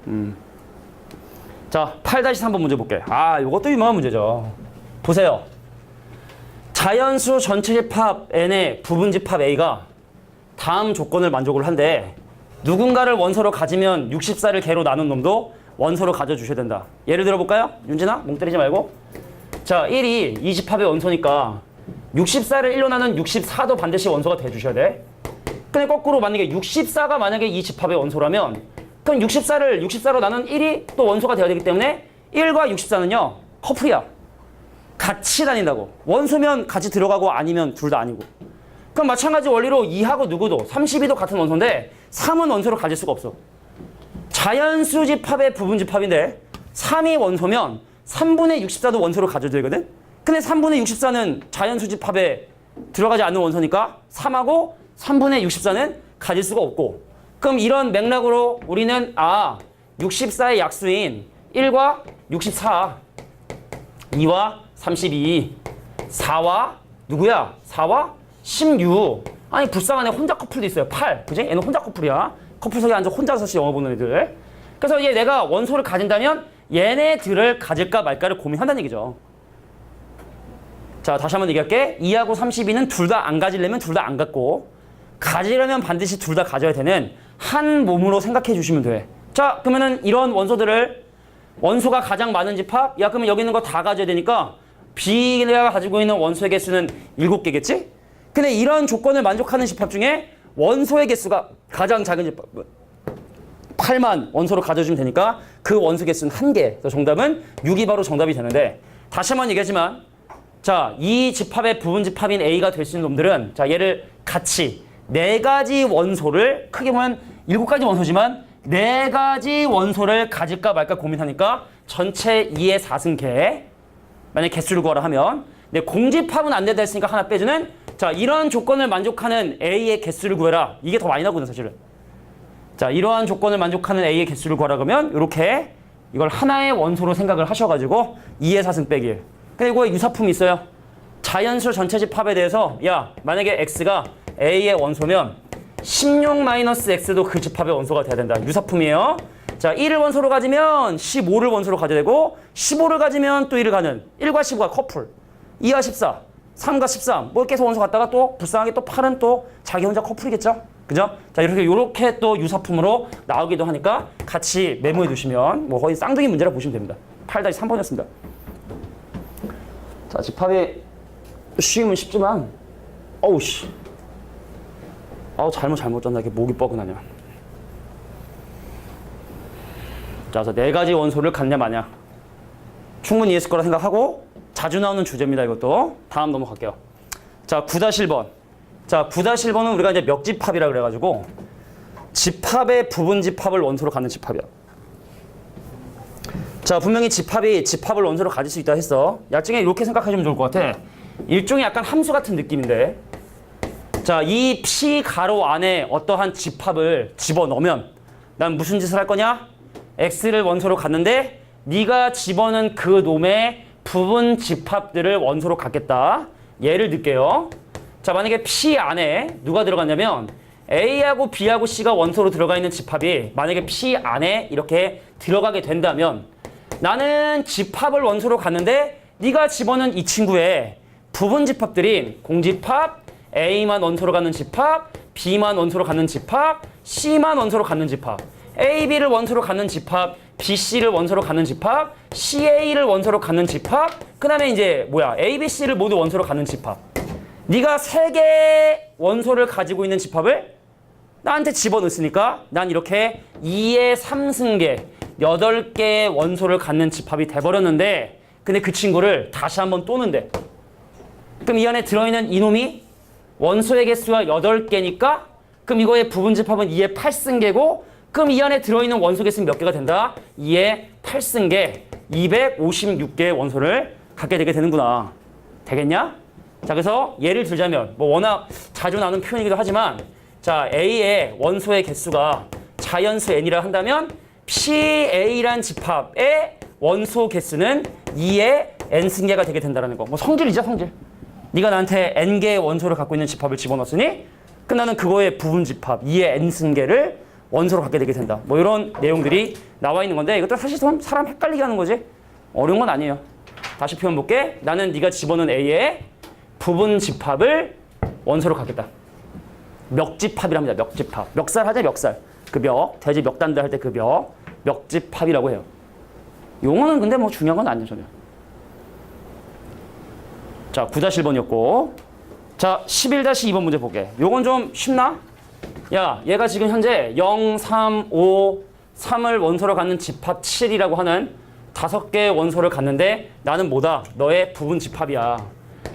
자, 8-3번 문제 볼게. 이것도 유명한 문제죠. 보세요. 자연수 전체 집합 N의 부분 집합 A가 다음 조건을 만족을 한데, 누군가를 원소로 가지면 64를 개로 나눈 놈도 원소로 가져주셔야 된다. 예를 들어 볼까요? 윤진아, 멍 때리지 말고. 자, 1이 이 집합의 원소니까 64를 1로 나눈 64도 반드시 원소가 돼주셔야 돼. 근데 거꾸로 만약에 64가 만약에 이 집합의 원소라면, 그럼 64로 나눈 1이 또 원소가 되어야 되기 때문에 1과 64는요 커플이야. 같이 다닌다고. 원소면 같이 들어가고 아니면 둘 다 아니고. 그럼 마찬가지 원리로 2하고 누구도 32도 같은 원소인데 3은 원소를 가질 수가 없어. 자연수 집합의 부분 집합인데 3이 원소면 3분의 64도 원소를 가져야 되거든. 근데 3분의 64는 자연수 집합에 들어가지 않는 원소니까 3하고 3분의 64는 가질 수가 없고, 그럼 이런 맥락으로 우리는 64의 약수인 1과 64, 2와 32, 4와 누구야? 4와 16. 아니 불쌍한 애 혼자 커플도 있어요. 8. 그지? 얘는 혼자 커플이야. 커플석에 앉아 혼자서 영어 보는 애들. 그래서 이제 내가 원소를 가진다면 얘네들을 가질까 말까를 고민한다는 얘기죠. 자, 다시 한번 얘기할게. 2하고 32는 둘 다 안 가지려면 둘 다 안 갖고, 가지려면 반드시 둘 다 가져야 되는 한 몸으로 생각해 주시면 돼. 자, 그러면은 이런 원소들을 원소가 가장 많은 집합? 야, 그러면 여기 있는 거 다 가져야 되니까 B가 가지고 있는 원소의 개수는 7개겠지? 근데 이런 조건을 만족하는 집합 중에 원소의 개수가 가장 작은 집합 8만 원소로 가져주면 되니까 그 원소 개수는 1개. 그래서 정답은 6이 바로 정답이 되는데, 다시 한번 얘기하지만, 자, 이 집합의 부분 집합인 A가 될 수 있는 놈들은, 자, 얘를 같이 4가지 원소를, 크게 보면 7가지 원소지만 4가지 원소를 가질까 말까 고민하니까 전체 2의 4승계, 만약 개수를 구하라 하면, 근데 공집합은 안 된다 했으니까 하나 빼주는, 자, 이런 조건을 만족하는 A의 개수를 구해라. 이게 더 많이 나거든, 사실은. 자, 이러한 조건을 만족하는 A의 개수를 구하라 그러면 이렇게 이걸 하나의 원소로 생각을 하셔가지고 2의 4승 빼기 1. 그리고 유사품이 있어요. 자연수 전체 집합에 대해서, 야, 만약에 X가 A의 원소면 16-X도 그 집합의 원소가 돼야 된다. 유사품이에요. 자, 1을 원소로 가지면 15를 원소로 가져야 되고, 15를 가지면 또 1을 가는 1과 15가 커플, 2와 14, 3과 13, 뭐 계속 원소 갔다가 또 불쌍하게 또 8은 또 자기 혼자 커플이겠죠? 그죠? 자, 이렇게 또 유사품으로 나오기도 하니까 같이 메모해 두시면 뭐 거의 쌍둥이 문제라 보시면 됩니다. 8-3번이었습니다. 자, 집합이 쉬우면 쉽지만, 어우, 씨. 아우, 잘못 잤나. 이렇게 목이 뻐근하냐. 자, 그래서 4가지 원소를 갖냐 마냐. 충분히 이해했을 거라 생각하고, 자주 나오는 주제입니다, 이것도. 다음 넘어갈게요. 자, 9-1번. 자, 9-1번은 우리가 이제 멱집합이라 그래가지고, 집합의 부분 집합을 원소로 갖는 집합이야. 자, 분명히 집합을 원소로 가질 수 있다 했어. 약중에 이렇게 생각하시면 좋을 것 같아. 일종의 약간 함수 같은 느낌인데, 자, 이 P 가로 안에 어떠한 집합을 집어넣으면 난 무슨 짓을 할 거냐? X를 원소로 갖는데 네가 집어넣은 그 놈의 부분 집합들을 원소로 갖겠다. 예를 들게요. 자, 만약에 P 안에 누가 들어갔냐면 A하고 B하고 C가 원소로 들어가 있는 집합이 만약에 P 안에 이렇게 들어가게 된다면, 나는 집합을 원소로 갖는데 네가 집어넣은 이 친구의 부분 집합들인 공집합, A만 원소로 갖는 집합, B만 원소로 갖는 집합, C만 원소로 갖는 집합, A, B를 원소로 갖는 집합, B, C를 원소로 갖는 집합, C, A를 원소로 갖는 집합, 그 다음에 이제 A, B, C를 모두 원소로 갖는 집합. 네가 3개의 원소를 가지고 있는 집합을 나한테 집어넣으니까 난 이렇게 2의 3승계, 8개의 원소를 갖는 집합이 돼버렸는데, 근데 그 친구를 다시 한번 또는데, 그럼 이 안에 들어있는 이놈이 원소의 개수가 8개니까 그럼 이거의 부분 집합은 2의 8승계고, 그럼 이 안에 들어있는 원소 개수는 몇 개가 된다? 2의 8승계 256개의 원소를 갖게 되게 되는구나. 되겠냐? 자, 그래서 예를 들자면 뭐 워낙 자주 나오는 표현이기도 하지만, 자, A의 원소의 개수가 자연수 n이라 한다면 PA란 집합의 원소 개수는 2의 n승계가 되게 된다는 거. 뭐 성질이죠, 성질. 네가 나한테 n개의 원소를 갖고 있는 집합을 집어넣었으니 그럼 나는 그거의 부분 집합 2의 n승계를 원소로 갖게 되게 된다. 뭐 이런 내용들이 나와 있는 건데, 이것도 사실 좀 사람 헷갈리게 하는 거지. 어려운 건 아니에요. 다시 표현 볼게. 나는 네가 집어넣은 A의 부분 집합을 원소로 갖겠다. 멱집합이랍니다. 멱집합. 멱살 하자, 멱살. 그 멱, 돼지 멱단다 할 때 그 멱, 멱집합이라고 해요. 용어는 근데 뭐 중요한 건 아니에요, 전혀. 자, 9-1번이었고. 자, 11-2번 문제 볼게. 요건 좀 쉽나? 야, 얘가 지금 현재 0, 3, 5, 3을 원소로 갖는 집합 7이라고 하는 5개의 원소를 갖는데 나는 뭐다? 너의 부분 집합이야.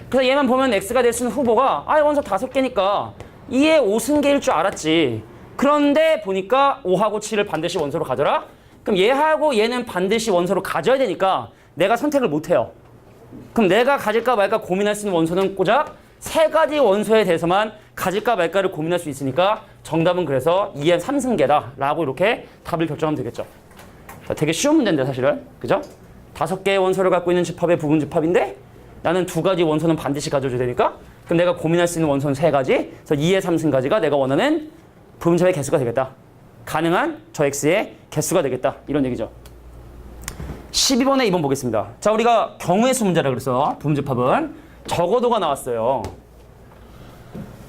그래서 얘만 보면 X가 될 수 있는 후보가 원소 5개니까 2의 5승계일 줄 알았지. 그런데 보니까 5하고 7을 반드시 원소로 가져라? 그럼 얘하고 얘는 반드시 원소로 가져야 되니까 내가 선택을 못해요. 그럼 내가 가질까 말까 고민할 수 있는 원소는 고작 3가지 원소에 대해서만 가질까 말까를 고민할 수 있으니까 정답은 그래서 2의 3승계다 라고 이렇게 답을 결정하면 되겠죠. 자, 되게 쉬운 문제인데 사실은. 그죠? 5개의 원소를 갖고 있는 집합의 부분 집합인데 나는 2가지 원소는 반드시 가져줘야 되니까 그럼 내가 고민할 수 있는 원소는 3가지. 그래서 2의 3승까지가 내가 원하는 부분 집합의 개수가 되겠다. 가능한 저 X의 개수가 되겠다. 이런 얘기죠. 12번에 2번 보겠습니다. 자, 우리가 경우의 수 문제라 그랬어. 부분 집합은. 적어도가 나왔어요.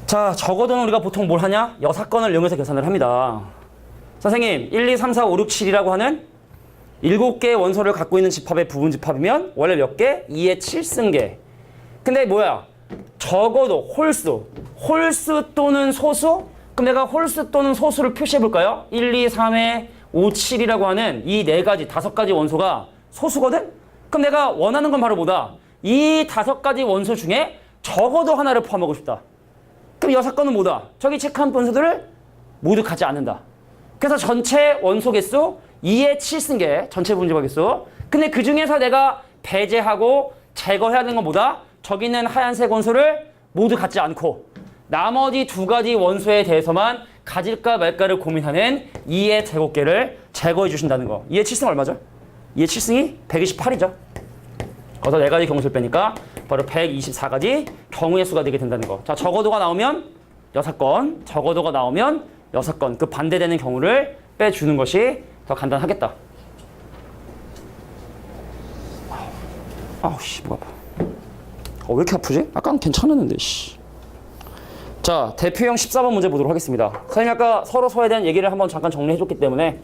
자, 적어도는 우리가 보통 뭘 하냐? 여사건을 이용해서 계산을 합니다. 선생님, 1, 2, 3, 4, 5, 6, 7이라고 하는 7개의 원소를 갖고 있는 집합의 부분 집합이면 원래 몇 개? 2의 7승계. 근데 뭐야? 적어도 홀수 또는 소수? 그럼 내가 홀수 또는 소수를 표시해 볼까요? 1, 2, 3에 5, 7이라고 하는 이 4가지, 5가지 원소가 소수거든? 그럼 내가 원하는 건 바로 뭐다? 이 5가지 원소 중에 적어도 하나를 포함하고 싶다. 그럼 여사건은 뭐다? 저기 체크한 분수들을 모두 갖지 않는다. 그래서 전체 원소 개수 2의 7승계, 전체 분집합 개수. 근데 그 중에서 내가 배제하고 제거해야 되는 건 뭐다? 저기 있는 하얀색 원소를 모두 갖지 않고 나머지 2가지 원소에 대해서만 가질까 말까를 고민하는 2의 제곱계를 제거해 주신다는 거. 2의 7승 얼마죠? 2의 7승이 128이죠. 거기서 4가지 경우수를 빼니까 바로 124가지 경우의 수가 되게 된다는 거. 자, 적어도가 나오면 6건, 적어도가 나오면 6건. 그 반대되는 경우를 빼주는 것이 더 간단하겠다. 아우, 씨, 뭐 아파. 왜 이렇게 아프지? 아까는 괜찮았는데, 씨. 자, 대표형 14번 문제 보도록 하겠습니다. 선생님이 아까 서로 소에 대한 얘기를 한번 잠깐 정리해줬기 때문에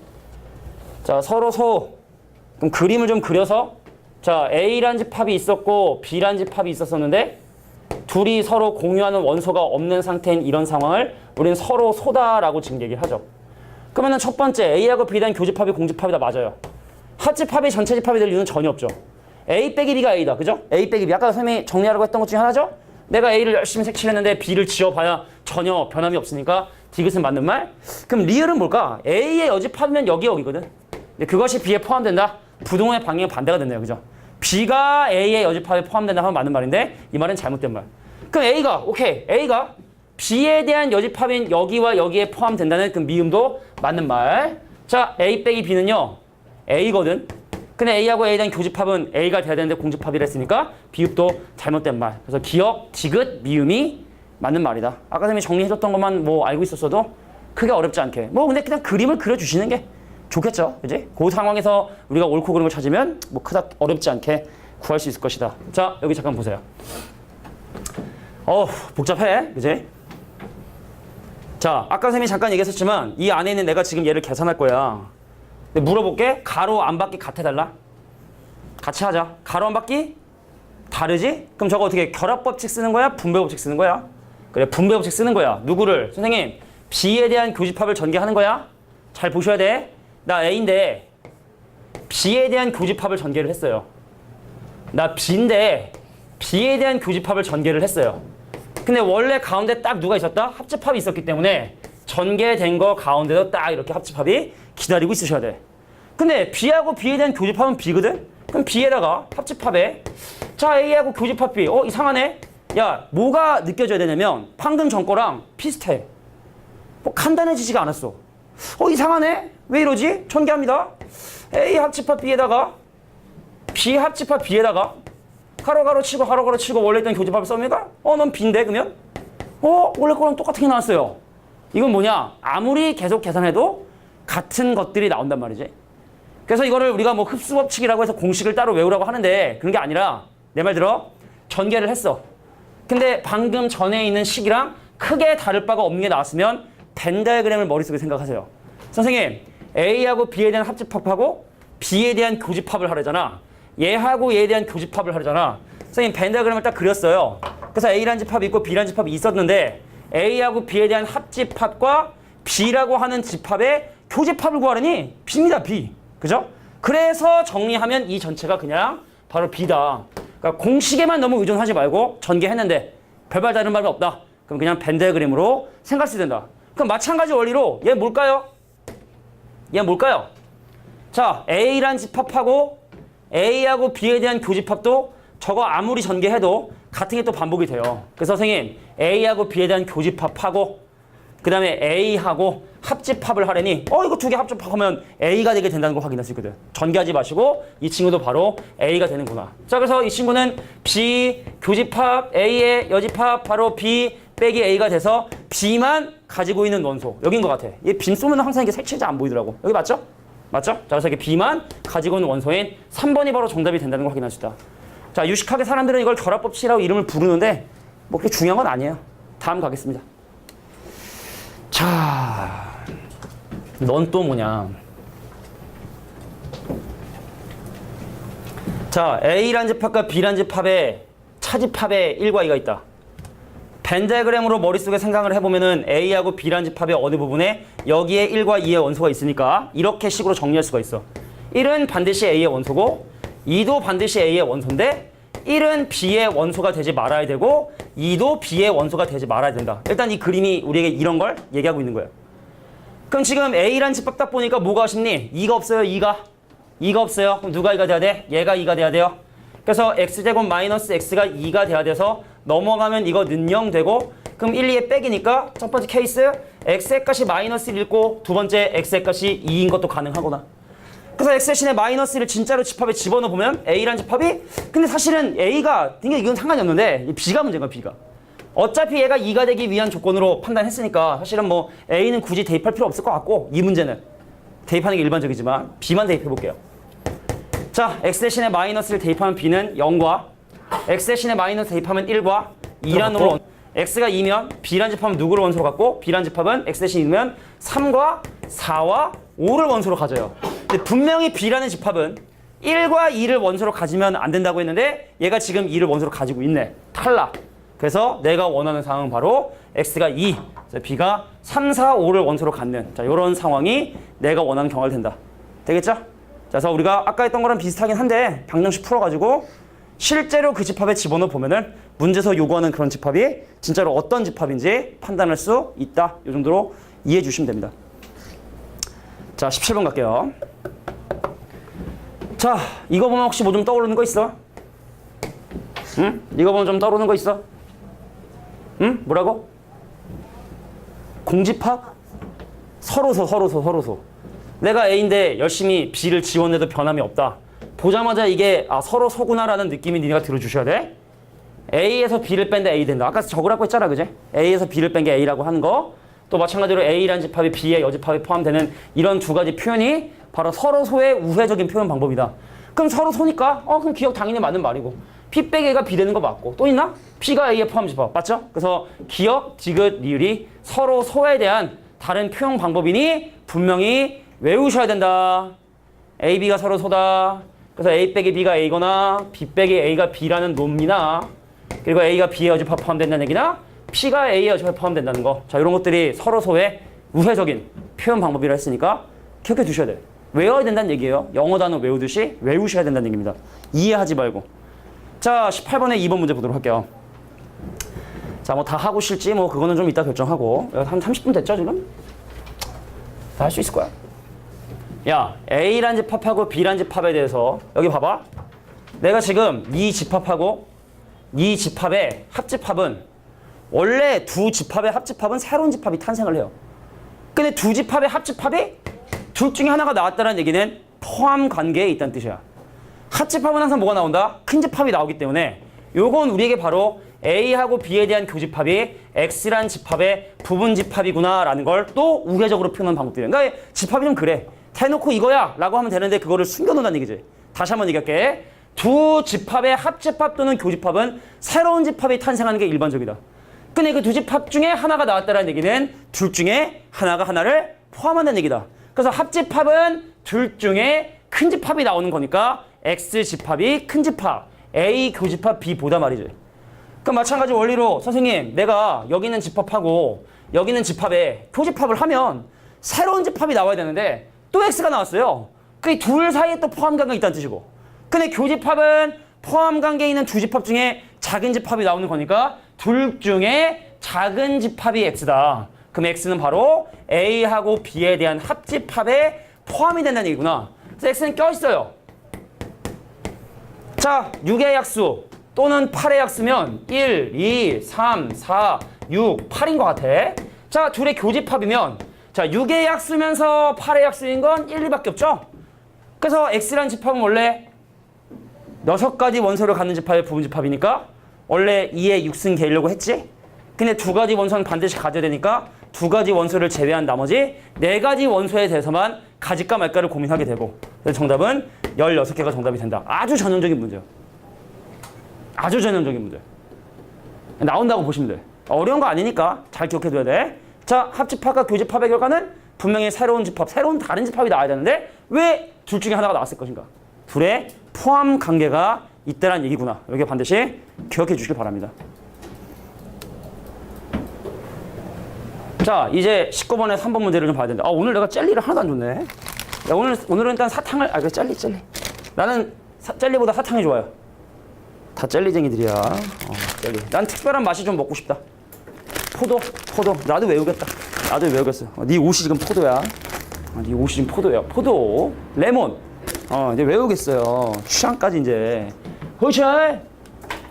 자, 서로 소. 그럼 그림을 좀 그려서 자, A란 집합이 있었고 B란 집합이 있었었는데 둘이 서로 공유하는 원소가 없는 상태인 이런 상황을 우리는 서로 소다라고 지금 얘기를 하죠. 그러면은 첫 번째 A하고 B에 대한 교집합이 공집합이다. 맞아요. 합집합이 전체 집합이 될 이유는 전혀 없죠. A 빼기 B가 A다. 그죠? A 빼기 B. 아까 선생님이 정리하라고 했던 것 중에 하나죠? 내가 A를 열심히 색칠했는데 B를 지워봐야 전혀 변함이 없으니까 디귿은 맞는 말? 그럼 리을은 뭘까? A의 여집합이면 여기거든. 근데 그것이 B에 포함된다? 부동의 방향이 반대가 됐네요. 그죠? B가 A의 여집합에 포함된다 하면 맞는 말인데 이 말은 잘못된 말. 그럼 A가 B에 대한 여집합인 여기와 여기에 포함된다는 그 미음도 맞는 말. 자, A 빼기 B는요. A거든. 근데 A하고 A에 대한 교집합은 A가 돼야 되는데 공집합이라 했으니까 비읍도 잘못된 말. 그래서 기역, 디귿, 미음이 맞는 말이다. 아까 선생님이 정리해줬던 것만 뭐 알고 있었어도 크게 어렵지 않게. 뭐 근데 그냥 그림을 그려주시는 게 좋겠죠. 그지? 그 상황에서 우리가 옳고 그름을 찾으면 뭐 크다 어렵지 않게 구할 수 있을 것이다. 자, 여기 잠깐 보세요. 복잡해. 그지? 자, 아까 선생님이 잠깐 얘기했었지만 이 안에 있는 내가 지금 얘를 계산할 거야. 근데 물어볼게. 가로 안 받기 같아달라? 같이 하자. 가로 안 받기? 다르지? 그럼 저거 어떻게 결합법칙 쓰는 거야? 분배법칙 쓰는 거야? 그래, 분배법칙 쓰는 거야. 누구를? 선생님, B에 대한 교집합을 전개하는 거야? 잘 보셔야 돼. 나 A인데 B에 대한 교집합을 전개를 했어요. 나 B인데 B에 대한 교집합을 전개를 했어요. 근데 원래 가운데 딱 누가 있었다? 합집합이 있었기 때문에 전개된 거 가운데도 딱 이렇게 합집합이 기다리고 있으셔야 돼. 근데 B하고 B에 대한 교집합은 B거든? 그럼 B에다가 합집합에 자, A하고 교집합 B. 이상하네? 야, 뭐가 느껴져야 되냐면 방금 전 거랑 비슷해. 뭐 간단해지지가 않았어. 이상하네? 왜 이러지? 전개합니다. A 합집합 B에다가 B 합집합 B에다가 가로 치고 원래 있던 교집합을 씁니까? 넌 B인데 그러면? 원래 거랑 똑같은 게 나왔어요. 이건 뭐냐? 아무리 계속 계산해도 같은 것들이 나온단 말이지. 그래서 이거를 우리가 뭐 흡수법칙이라고 해서 공식을 따로 외우라고 하는데 그런 게 아니라 내 말 들어? 전개를 했어. 근데 방금 전에 있는 식이랑 크게 다를 바가 없는 게 나왔으면 벤 다이어그램을 머릿속에 생각하세요. 선생님, A하고 B에 대한 합집합하고 B에 대한 교집합을 하려잖아. 얘하고 얘에 대한 교집합을 하려잖아. 선생님, 벤 다이어그램을 딱 그렸어요. 그래서 A란 집합이 있고 B란 집합이 있었는데 A하고 B에 대한 합집합과 B라고 하는 집합의 교집합을 구하려니 B입니다. B. 그죠? 그래서 정리하면 이 전체가 그냥 바로 B다. 그러니까 공식에만 너무 의존하지 말고 전개했는데 별발 다른 말이 없다. 그럼 그냥 벤 다이어그램으로 생각할 수 된다. 그럼 마찬가지 원리로 얘 뭘까요? 자, A란 집합하고 A하고 B에 대한 교집합도 저거 아무리 전개해도 같은 게 또 반복이 돼요. 그래서 선생님, A하고 B에 대한 교집합하고 그 다음에 A하고 합집합을 하려니 이거 두 개 합집합하면 A가 되게 된다는 거 확인할 수 있거든. 전개하지 마시고 이 친구도 바로 A가 되는구나. 자, 그래서 이 친구는 B 교집합 A의 여집합 바로 B 빼기 A가 돼서 B만 가지고 있는 원소. 여긴 것 같아. 얘 빔 쏘면 항상 이게 색채자 안 보이더라고. 여기 맞죠? 자, 그래서 이게 B만 가지고 있는 원소인 3번이 바로 정답이 된다는 걸 확인할 수 있다. 자, 유식하게 사람들은 이걸 결합법칙이라고 이름을 부르는데 뭐 그렇게 중요한 건 아니에요. 다음 가겠습니다. 자, 넌 또 뭐냐. 자, A란 집합과 B란 집합에 차집합에 1과 2가 있다. 벤 다이어그램으로 머릿속에 생각을 해보면은 A하고 B란 집합의 어느 부분에 여기에 1과 2의 원소가 있으니까 이렇게 식으로 정리할 수가 있어. 1은 반드시 A의 원소고 2도 반드시 A의 원소인데 1은 B의 원소가 되지 말아야 되고 2도 B의 원소가 되지 말아야 된다. 일단 이 그림이 우리에게 이런 걸 얘기하고 있는 거예요. 그럼 지금 A란 집합 딱 보니까 뭐가 아쉽니? 2가 없어요. 2가 없어요. 그럼 누가 2가 돼야 돼? 얘가 2가 돼야 돼요. 그래서 x제곱 마이너스 x가 2가 돼야 돼서 넘어가면 이거 는영되고 그럼 1, 2의 빼기니까 첫 번째 케이스 x의 값이 마이너스 1 읽고 두 번째 x의 값이 2인 것도 가능하구나. 그래서 x 대신에 마이너스 1을 진짜로 집합에 집어넣어보면 A란 집합이 근데 사실은 A가 이건 상관이 없는데 B가 문제인 거야. B가. 어차피 얘가 2가 되기 위한 조건으로 판단했으니까 사실은 뭐 A는 굳이 대입할 필요 없을 것 같고 이 문제는 대입하는 게 일반적이지만 B만 대입해볼게요. 자, x 대신에 마이너스를 대입하면 B는 0과 x 대신에 마이너스 대입하면 1과 2란 놈으로 x가 2면 B란 집합은 누구를 원소로 갖고 B란 집합은 x 대신 2면 3과 4와 5를 원소로 가져요. 근데 분명히 B라는 집합은 1과 2를 원소로 가지면 안 된다고 했는데 얘가 지금 2를 원소로 가지고 있네. 탈락. 그래서 내가 원하는 상황은 바로 x가 2, b가 3, 4, 5를 원소로 갖는 자, 이런 상황이 내가 원하는 경우가 된다. 되겠죠? 자, 그래서 우리가 아까 했던 거랑 비슷하긴 한데 방정식 풀어가지고 실제로 그 집합에 집어넣어 보면은 문제에서 요구하는 그런 집합이 진짜로 어떤 집합인지 판단할 수 있다. 이 정도로 이해해 주시면 됩니다. 자, 17번 갈게요. 자, 이거 보면 혹시 뭐 좀 떠오르는 거 있어? 응? 이거 보면 좀 떠오르는 거 있어? 응? 뭐라고? 공집합? 서로소. 내가 A인데 열심히 B를 지원해도 변함이 없다. 보자마자 이게 서로 소구나라는 느낌이 니네가 들어주셔야 돼. A에서 B를 뺀데 A 된다. 아까 적으라고 했잖아, 그제? A에서 B를 뺀 게 A라고 하는 거. 또 마찬가지로 A라는 집합이 B의 여집합에 포함되는 이런 두 가지 표현이 바로 서로소의 우회적인 표현 방법이다. 그럼 서로소니까 그럼 기억 당연히 맞는 말이고 P 빼기 A가 B 되는 거 맞고 또 있나? P가 A에 포함 집합 맞죠? 그래서 기억, 디귿, 리을이 서로소에 대한 다른 표현 방법이니 분명히 외우셔야 된다. A, B가 서로소다. 그래서 A 빼기 B가 A거나 B 빼기 A가 B라는 놈이나 그리고 A가 B의 여집합 포함된다는 얘기나 P가 A의 여집합 포함된다는 거. 자, 이런 것들이 서로소의 우회적인 표현 방법이라 했으니까 기억해 두셔야 돼요. 외워야 된다는 얘기예요. 영어 단어 외우듯이 외우셔야 된다는 얘기입니다. 이해하지 말고. 자, 18번에 2번 문제 보도록 할게요. 자, 뭐 다 하고 싫지 뭐 그거는 좀 이따 결정하고. 한 30분 됐죠, 지금? 다 할 수 있을 거야. 야, A란 집합하고 B란 집합에 대해서 여기 봐봐. 내가 지금 이 집합하고 이 집합의 합집합은 원래 두 집합의 합집합은 새로운 집합이 탄생을 해요. 근데 두 집합의 합집합이 둘 중에 하나가 나왔다는 얘기는 포함 관계에 있다는 뜻이야. 합집합은 항상 뭐가 나온다? 큰 집합이 나오기 때문에 요건 우리에게 바로 A하고 B에 대한 교집합이 X란 집합의 부분 집합이구나 라는 걸 또 우회적으로 표현하는 방법들이야. 그러니까 집합이 좀 그래. 대놓고 이거야 라고 하면 되는데 그거를 숨겨놓는다는 얘기지. 다시 한번 얘기할게. 두 집합의 합집합 또는 교집합은 새로운 집합이 탄생하는 게 일반적이다. 근데 그 두 집합 중에 하나가 나왔다는 얘기는 둘 중에 하나가 하나를 포함한다는 얘기다. 그래서 합집합은 둘 중에 큰 집합이 나오는 거니까 X집합이 큰 집합, A 교집합 B보다 말이지. 그럼 마찬가지 원리로 선생님 내가 여기 있는 집합하고 여기 있는 집합에 교집합을 하면 새로운 집합이 나와야 되는데 또 X가 나왔어요. 그게 둘 사이에 또 포함관계가 있다는 뜻이고. 근데 교집합은 포함관계에 있는 두 집합 중에 작은 집합이 나오는 거니까 둘 중에 작은 집합이 X다. 그럼 X는 바로 A하고 B에 대한 합집합에 포함이 된다는 얘기구나. 그래서 X는 껴있어요. 자, 6의 약수 또는 8의 약수면 1, 2, 3, 4, 6, 8인 것 같아. 자, 둘의 교집합이면 자 6의 약수면서 8의 약수인 건 1, 2밖에 없죠? 그래서 X라는 집합은 원래 6가지 원소를 갖는 집합의 부분 집합이니까 원래 2의 6승 개려고 했지? 근데 두 가지 원소는 반드시 가져야 되니까 두 가지 원소를 제외한 나머지 4가지 원소에 대해서만 가질까 말까를 고민하게 되고 그래서 정답은 16개가 정답이 된다. 아주 전형적인 문제예요. 아주 전형적인 문제. 나온다고 보시면 돼. 어려운 거 아니니까 잘 기억해둬야 돼. 자, 합집합과 교집합의 결과는 분명히 새로운 집합, 새로운 다른 집합이 나와야 되는데 왜 둘 중에 하나가 나왔을 것인가? 둘의 포함 관계가 있다는 얘기구나. 여기 반드시 기억해 주시길 바랍니다. 자, 이제 19번에 3번 문제를 좀 봐야 된다. 오늘 내가 젤리를 하나도 안 줬네. 야, 오늘은 일단 사탕을, 그래, 젤리. 나는 젤리보다 사탕이 좋아요. 다 젤리쟁이들이야. 젤리. 난 특별한 맛이 좀 먹고 싶다. 포도. 나도 외우겠다. 나도 외우겠어. 네 옷이 지금 포도야. 네 옷이 지금 포도야. 포도. 레몬. 이제 외우겠어요. 취향까지 이제. 호샤.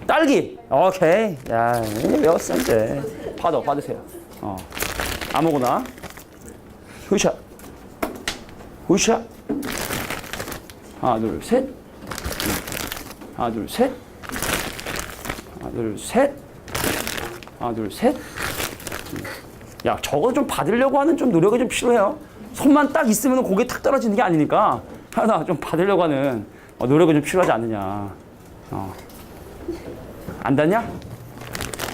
딸기. 오케이. 야, 이제 외웠어, 이제. 받으세요. 아무거나. 호샤. 하나, 둘, 셋. 하나, 둘, 셋. 하나, 둘, 셋. 야, 저거 좀 받으려고 하는 좀 노력이 좀 필요해요. 손만 딱 있으면 고개 탁 떨어지는 게 아니니까 하나 좀 받으려고 하는 노력이 좀 필요하지 않느냐. 안 닿냐?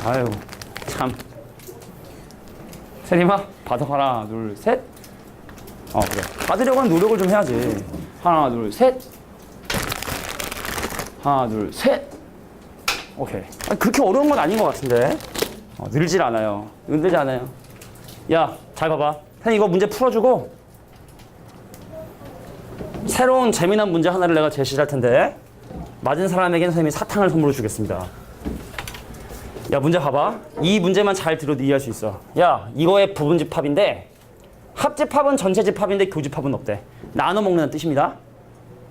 아유, 참. 세림아, 받아. 하나, 둘, 셋. 그래. 받으려고 하는 노력을 좀 해야지. 하나, 둘, 셋. 하나, 둘, 셋. 오케이. 그렇게 어려운 건 아닌 것 같은데. 늘질 않아요. 늘지 않아요. 야, 잘 봐봐. 선생님 이거 문제 풀어주고 새로운 재미난 문제 하나를 내가 제시를 할 텐데 맞은 사람에게는 선생님이 사탕을 선물로 주겠습니다. 야, 문제 봐봐. 이 문제만 잘 들어도 이해할 수 있어. 야, 이거의 부분집합인데 합집합은 전체 집합인데 교집합은 없대. 나눠 먹는다는 뜻입니다.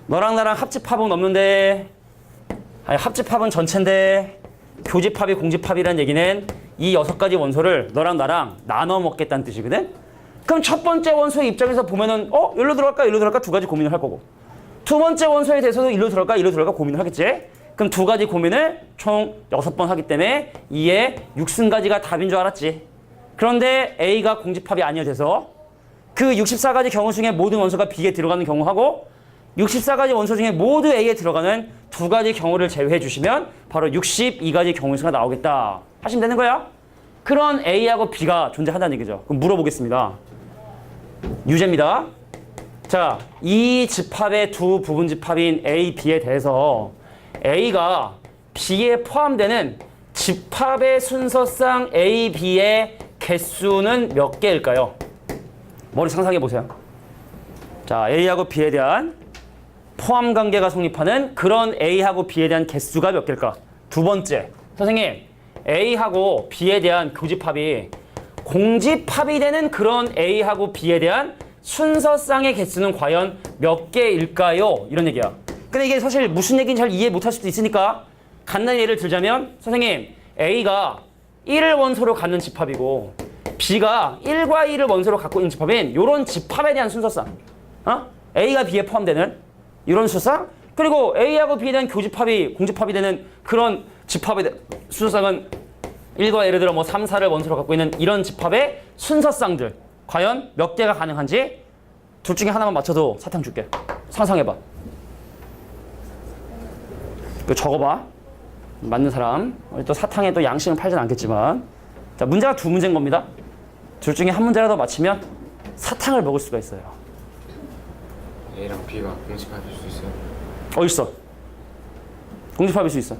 너랑 나랑 합집합은 없는데 합집합은 전체인데 교집합이 공집합이라는 얘기는 이 6가지 원소를 너랑 나랑 나눠 먹겠다는 뜻이거든? 그럼 첫 번째 원소의 입장에서 보면은 일로 들어갈까 두 가지 고민을 할 거고 두 번째 원소에 대해서도 일로 들어갈까 고민을 하겠지? 그럼 두 가지 고민을 총 6번 하기 때문에 2의 60가지가 답인 줄 알았지. 그런데 A가 공집합이 아니어 돼서 그 64가지 경우 중에 모든 원소가 B에 들어가는 경우하고 64가지 원소 중에 모두 A에 들어가는 두 가지 경우를 제외해 주시면 바로 62가지 경우 수가 나오겠다 하시면 되는 거야. 그런 A하고 B가 존재한다는 얘기죠. 그럼 물어보겠습니다. 유제입니다. 자, 이 집합의 두 부분 집합인 A, B에 대해서 A가 B에 포함되는 집합의 순서상 A, B의 개수는 몇 개일까요? 머리 상상해 보세요. 자, A하고 B에 대한 포함 관계가 성립하는 그런 A하고 B에 대한 개수가 몇 개일까? 두 번째, 선생님 A하고 B에 대한 교집합이 공집합이 되는 그런 A하고 B에 대한 순서상의 개수는 과연 몇 개일까요? 이런 얘기야. 근데 이게 사실 무슨 얘기인지 잘 이해 못할 수도 있으니까 간단히 예를 들자면 선생님 A가 1을 원소로 갖는 집합이고 B가 1과 2를 원소로 갖고 있는 집합인 이런 집합에 대한 순서상 A가 B에 포함되는 이런 순서상 그리고 A하고 B에 대한 교집합이 공집합이 되는 그런 집합의 순서상은 1과 예를 들어 3, 4를 원소로 갖고 있는 이런 집합의 순서상들 과연 몇 개가 가능한지 둘 중에 하나만 맞춰도 사탕 줄게. 상상해봐. 이거 적어봐. 맞는 사람. 또 사탕에 또 양식은 팔진 않겠지만 자, 문제가 두 문제인 겁니다. 둘 중에 한 문제라도 맞히면 사탕을 먹을 수가 있어요. A랑 B가 공집합일 수 있어요? 있어. 공집합일 수 있어.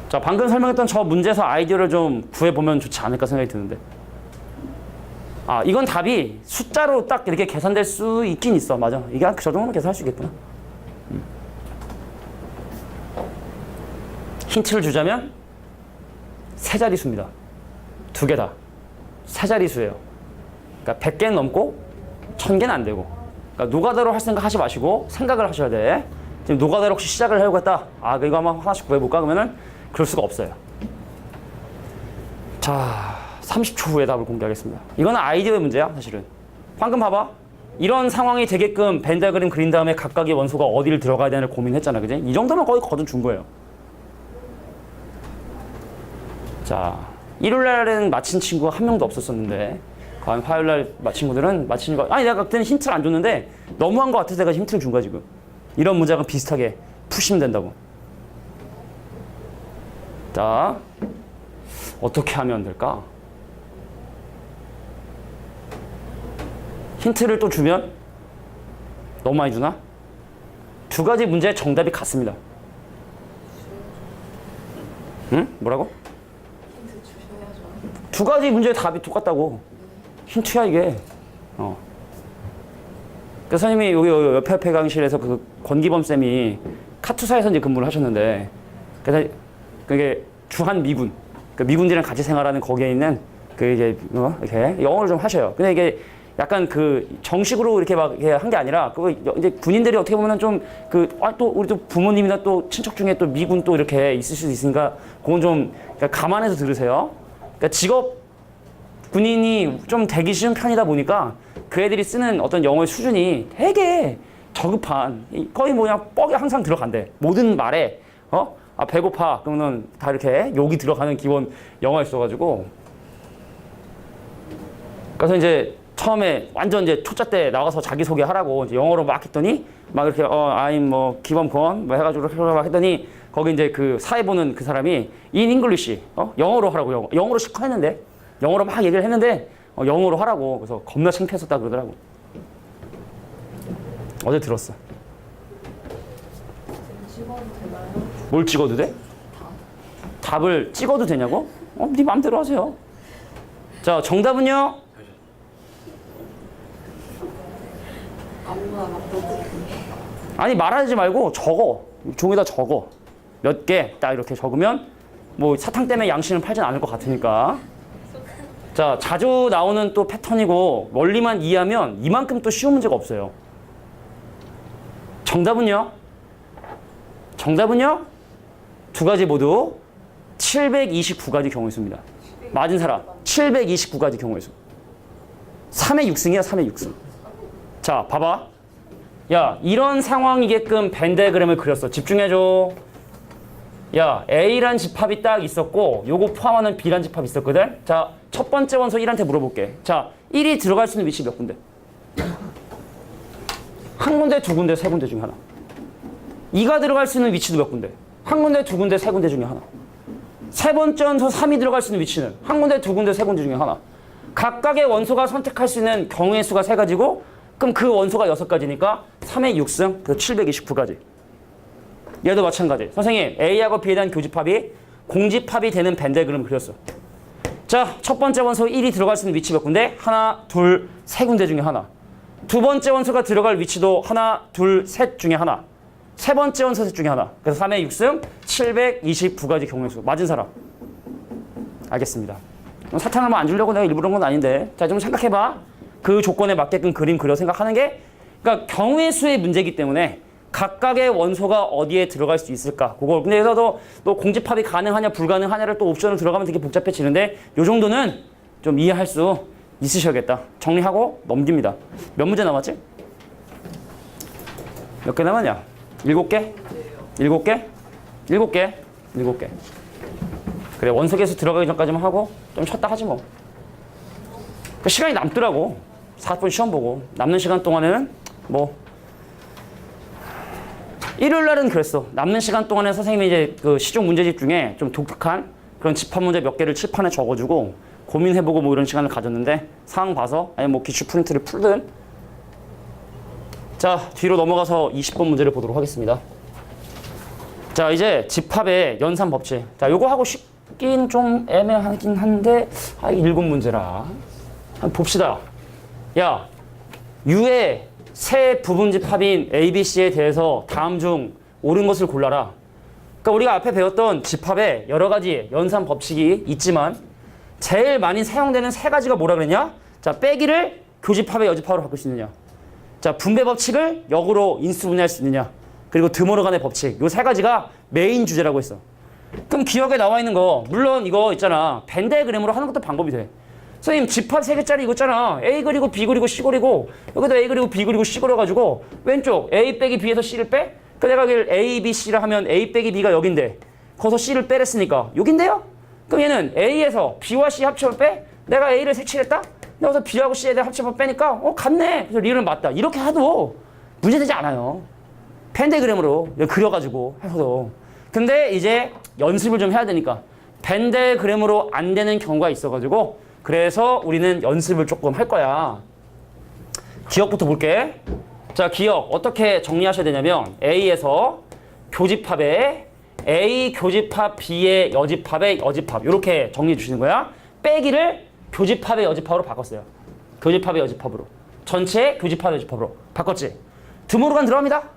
자, 방금 설명했던 저 문제에서 아이디어를 좀 구해보면 좋지 않을까 생각이 드는데 이건 답이 숫자로 딱 이렇게 계산될 수 있긴 있어. 맞아. 이게 저 정도면 계산할 수 있겠구나. 힌트를 주자면 세 자리수입니다. 두 개 다. 세 자리수예요. 그러니까 100개는 넘고 1000개는 안 되고 그러니까 노가다로 할 생각 하지 마시고 생각을 하셔야 돼. 지금 노가다로 혹시 시작을 해보고 했다. 이거 한번 하나씩 구해볼까? 그러면은 그럴 수가 없어요. 자, 30초 후에 답을 공개하겠습니다. 이거는 아이디어의 문제야, 사실은. 방금 봐봐. 이런 상황이 되게끔 벤 다이어그램 그린 다음에 각각의 원소가 어디를 들어가야 되나 고민했잖아, 그지? 이 정도면 거의 거둔 준 거예요. 자, 일요일날은 마친 친구가 한 명도 없었었는데 과연 화요일날 마친 친구들은 내가 그때는 힌트를 안 줬는데 너무한 것 같아서 내가 힌트를 준 거야, 지금. 이런 문제가 비슷하게 푸시면 된다고. 자, 어떻게 하면 될까? 힌트를 또 주면 너무 많이 주나? 두 가지 문제의 정답이 같습니다. 응? 뭐라고? 힌트 주셔야죠. 두 가지 문제의 답이 똑같다고. 힌트야 이게. 그 선생님이 여기 옆에 강의실에서 그 권기범 쌤이 카투사에서 이제 근무를 하셨는데, 그래서 그게 주한 미군, 그 미군들이랑 같이 생활하는 거기에 있는 그 이게 이렇게 영어를 좀 하셔요. 근데 이게 약간 그 정식으로 이렇게 막 한 게 아니라 그 이제 군인들이 어떻게 보면은 좀 그 또 우리 또 부모님이나 또 친척 중에 또 미군 또 이렇게 있을 수도 있으니까 그건 좀 감안해서 들으세요. 그러니까 직업 군인이 좀 되기 쉬운 편이다 보니까 그 애들이 쓰는 어떤 영어의 수준이 되게 저급한, 거의 뭐냐 뻑이 항상 들어간대. 모든 말에 배고파 그러면 다 이렇게 욕이 들어가는 기본 영어가 있어가지고, 그래서 이제 처음에 완전 이제 초짜 때 나가서 자기 소개하라고 이제 영어로 막 했더니 막 이렇게 I'm 뭐 기범권 뭐 해가지고 이렇게 막 했더니 거기 이제 그 사회 보는 그 사람이 in English 영어로 하라고, 영어로 시커했는데 영어로 막 얘기를 했는데 영어로 하라고. 그래서 겁나 창피했었다 그러더라고. 어제 들었어. 찍어도 되나요? 뭘 찍어도 돼? 답을 찍어도 되냐고? 네 맘대로 하세요. 자, 정답은요? 아무거나 막 넣어도 아니, 말하지 말고 적어. 종이다 적어. 몇 개 딱 이렇게 적으면 뭐 사탕 때문에 양심은 팔진 않을 것 같으니까. 자, 자주 나오는 또 패턴이고 원리만 이해하면 이만큼 또 쉬운 문제가 없어요. 정답은요? 정답은요? 두 가지 모두 729가지 경우의 수입니다. 맞은 사람 729가지 경우의 수. 3의 6승이야 3의 6승. 자, 봐봐. 야, 이런 상황이게끔 벤 다이어그램을 그렸어. 집중해줘. 야, A란 집합이 딱 있었고 요거 포함하는 B란 집합이 있었거든. 자, 첫 번째 원소 1한테 물어볼게. 자, 1이 들어갈 수 있는 위치 몇 군데? 한 군데, 두 군데, 세 군데 중에 하나. 2가 들어갈 수 있는 위치도 몇 군데? 한 군데, 두 군데, 세 군데 중에 하나. 세 번째 원소 3이 들어갈 수 있는 위치는 한 군데, 두 군데, 세 군데 중에 하나. 각각의 원소가 선택할 수 있는 경우의 수가 3가지고 그럼 그 원소가 6가지니까 3의 6승, 그 729가지. 얘도 마찬가지. 선생님, A하고 B에 대한 교집합이 공집합이 되는 벤 다이어그램을 그렸어. 자, 첫 번째 원소 1이 들어갈 수 있는 위치 몇 군데? 하나, 둘, 세 군데 중에 하나. 두 번째 원소가 들어갈 위치도 하나, 둘, 셋 중에 하나. 세 번째 원소 셋 중에 하나. 그래서 3의 6승, 729가지 경우의 수. 맞은 사람. 알겠습니다. 사탕을 뭐 안 주려고 내가 일부러 그런 건 아닌데. 자, 좀 생각해봐. 그 조건에 맞게끔 그림 그려 생각하는 게, 그러니까 경우의 수의 문제이기 때문에 각각의 원소가 어디에 들어갈 수 있을까? 그걸. 근데 여기서도 또 공집합이 가능하냐 불가능하냐를 또 옵션을 들어가면 되게 복잡해지는데 요 정도는 좀 이해할 수 있으셔야겠다. 정리하고 넘깁니다. 몇 문제 남았지? 몇 개 남았냐? 7개? 7개? 7개? 7개. 그래, 원소 계수 들어가기 전까지만 하고 좀 쉬었다 하지 뭐. 그 시간이 남더라고. 4분 시험 보고. 남는 시간 동안에는 뭐 일요일 날은 그랬어. 남는 시간 동안에 선생님이 이제 그 시중 문제집 중에 좀 독특한 그런 집합 문제 몇 개를 칠판에 적어주고 고민해보고 뭐 이런 시간을 가졌는데 상황 봐서 아니 뭐 기출 프린트를 풀든. 자, 뒤로 넘어가서 20번 문제를 보도록 하겠습니다. 자, 이제 집합의 연산 법칙. 자, 요거 하고 쉽긴 좀 애매하긴 한데 일곱 문제라. 한번 봅시다. 야, U의 세 부분집합인 ABC에 대해서 다음 중 옳은 것을 골라라. 그러니까 우리가 앞에 배웠던 집합에 여러 가지 연산 법칙이 있지만 제일 많이 사용되는 세 가지가 뭐라 그랬냐? 자, 빼기를 교집합의 여집합으로 바꿀 수 있느냐? 자, 분배 법칙을 역으로 인수분해할 수 있느냐? 그리고 드모르 간의 법칙. 요 세 가지가 메인 주제라고 했어. 그럼 기억에 나와 있는 거 물론 이거 있잖아. 벤 다이어그램으로 하는 것도 방법이 돼. 선생님, 집합 3개짜리 이거 있잖아. A 그리고 B 그리고 C 그리고 여기다 A 그리고 B 그리고 C 그려가지고 왼쪽 A 빼기 B에서 C를 빼? 그 내가 여기를 A, B, C를 하면 A 빼기 B가 여긴데 거기서 C를 빼랬으니까 여긴데요? 그럼 얘는 A에서 B와 C 합쳐서 빼? 내가 A를 색칠했다? 여기서 B하고 C에 대한 합쳐서 빼니까 같네. 그래서 리을은 맞다. 이렇게 해도 문제되지 않아요. 펜데그램으로 그려가지고 해서. 근데 이제 연습을 좀 해야 되니까 펜데그램으로 안 되는 경우가 있어가지고 그래서 우리는 연습을 조금 할 거야. 기억부터 볼게. 자, 기억 어떻게 정리하셔야 되냐면 A에서 교집합에 A 교집합 B의 여집합의 여집합 이렇게 정리해 주시는 거야. 빼기를 교집합의 여집합으로 바꿨어요. 교집합의 여집합으로. 전체 교집합의 여집합으로 바꿨지. 드모르간 들어갑니다.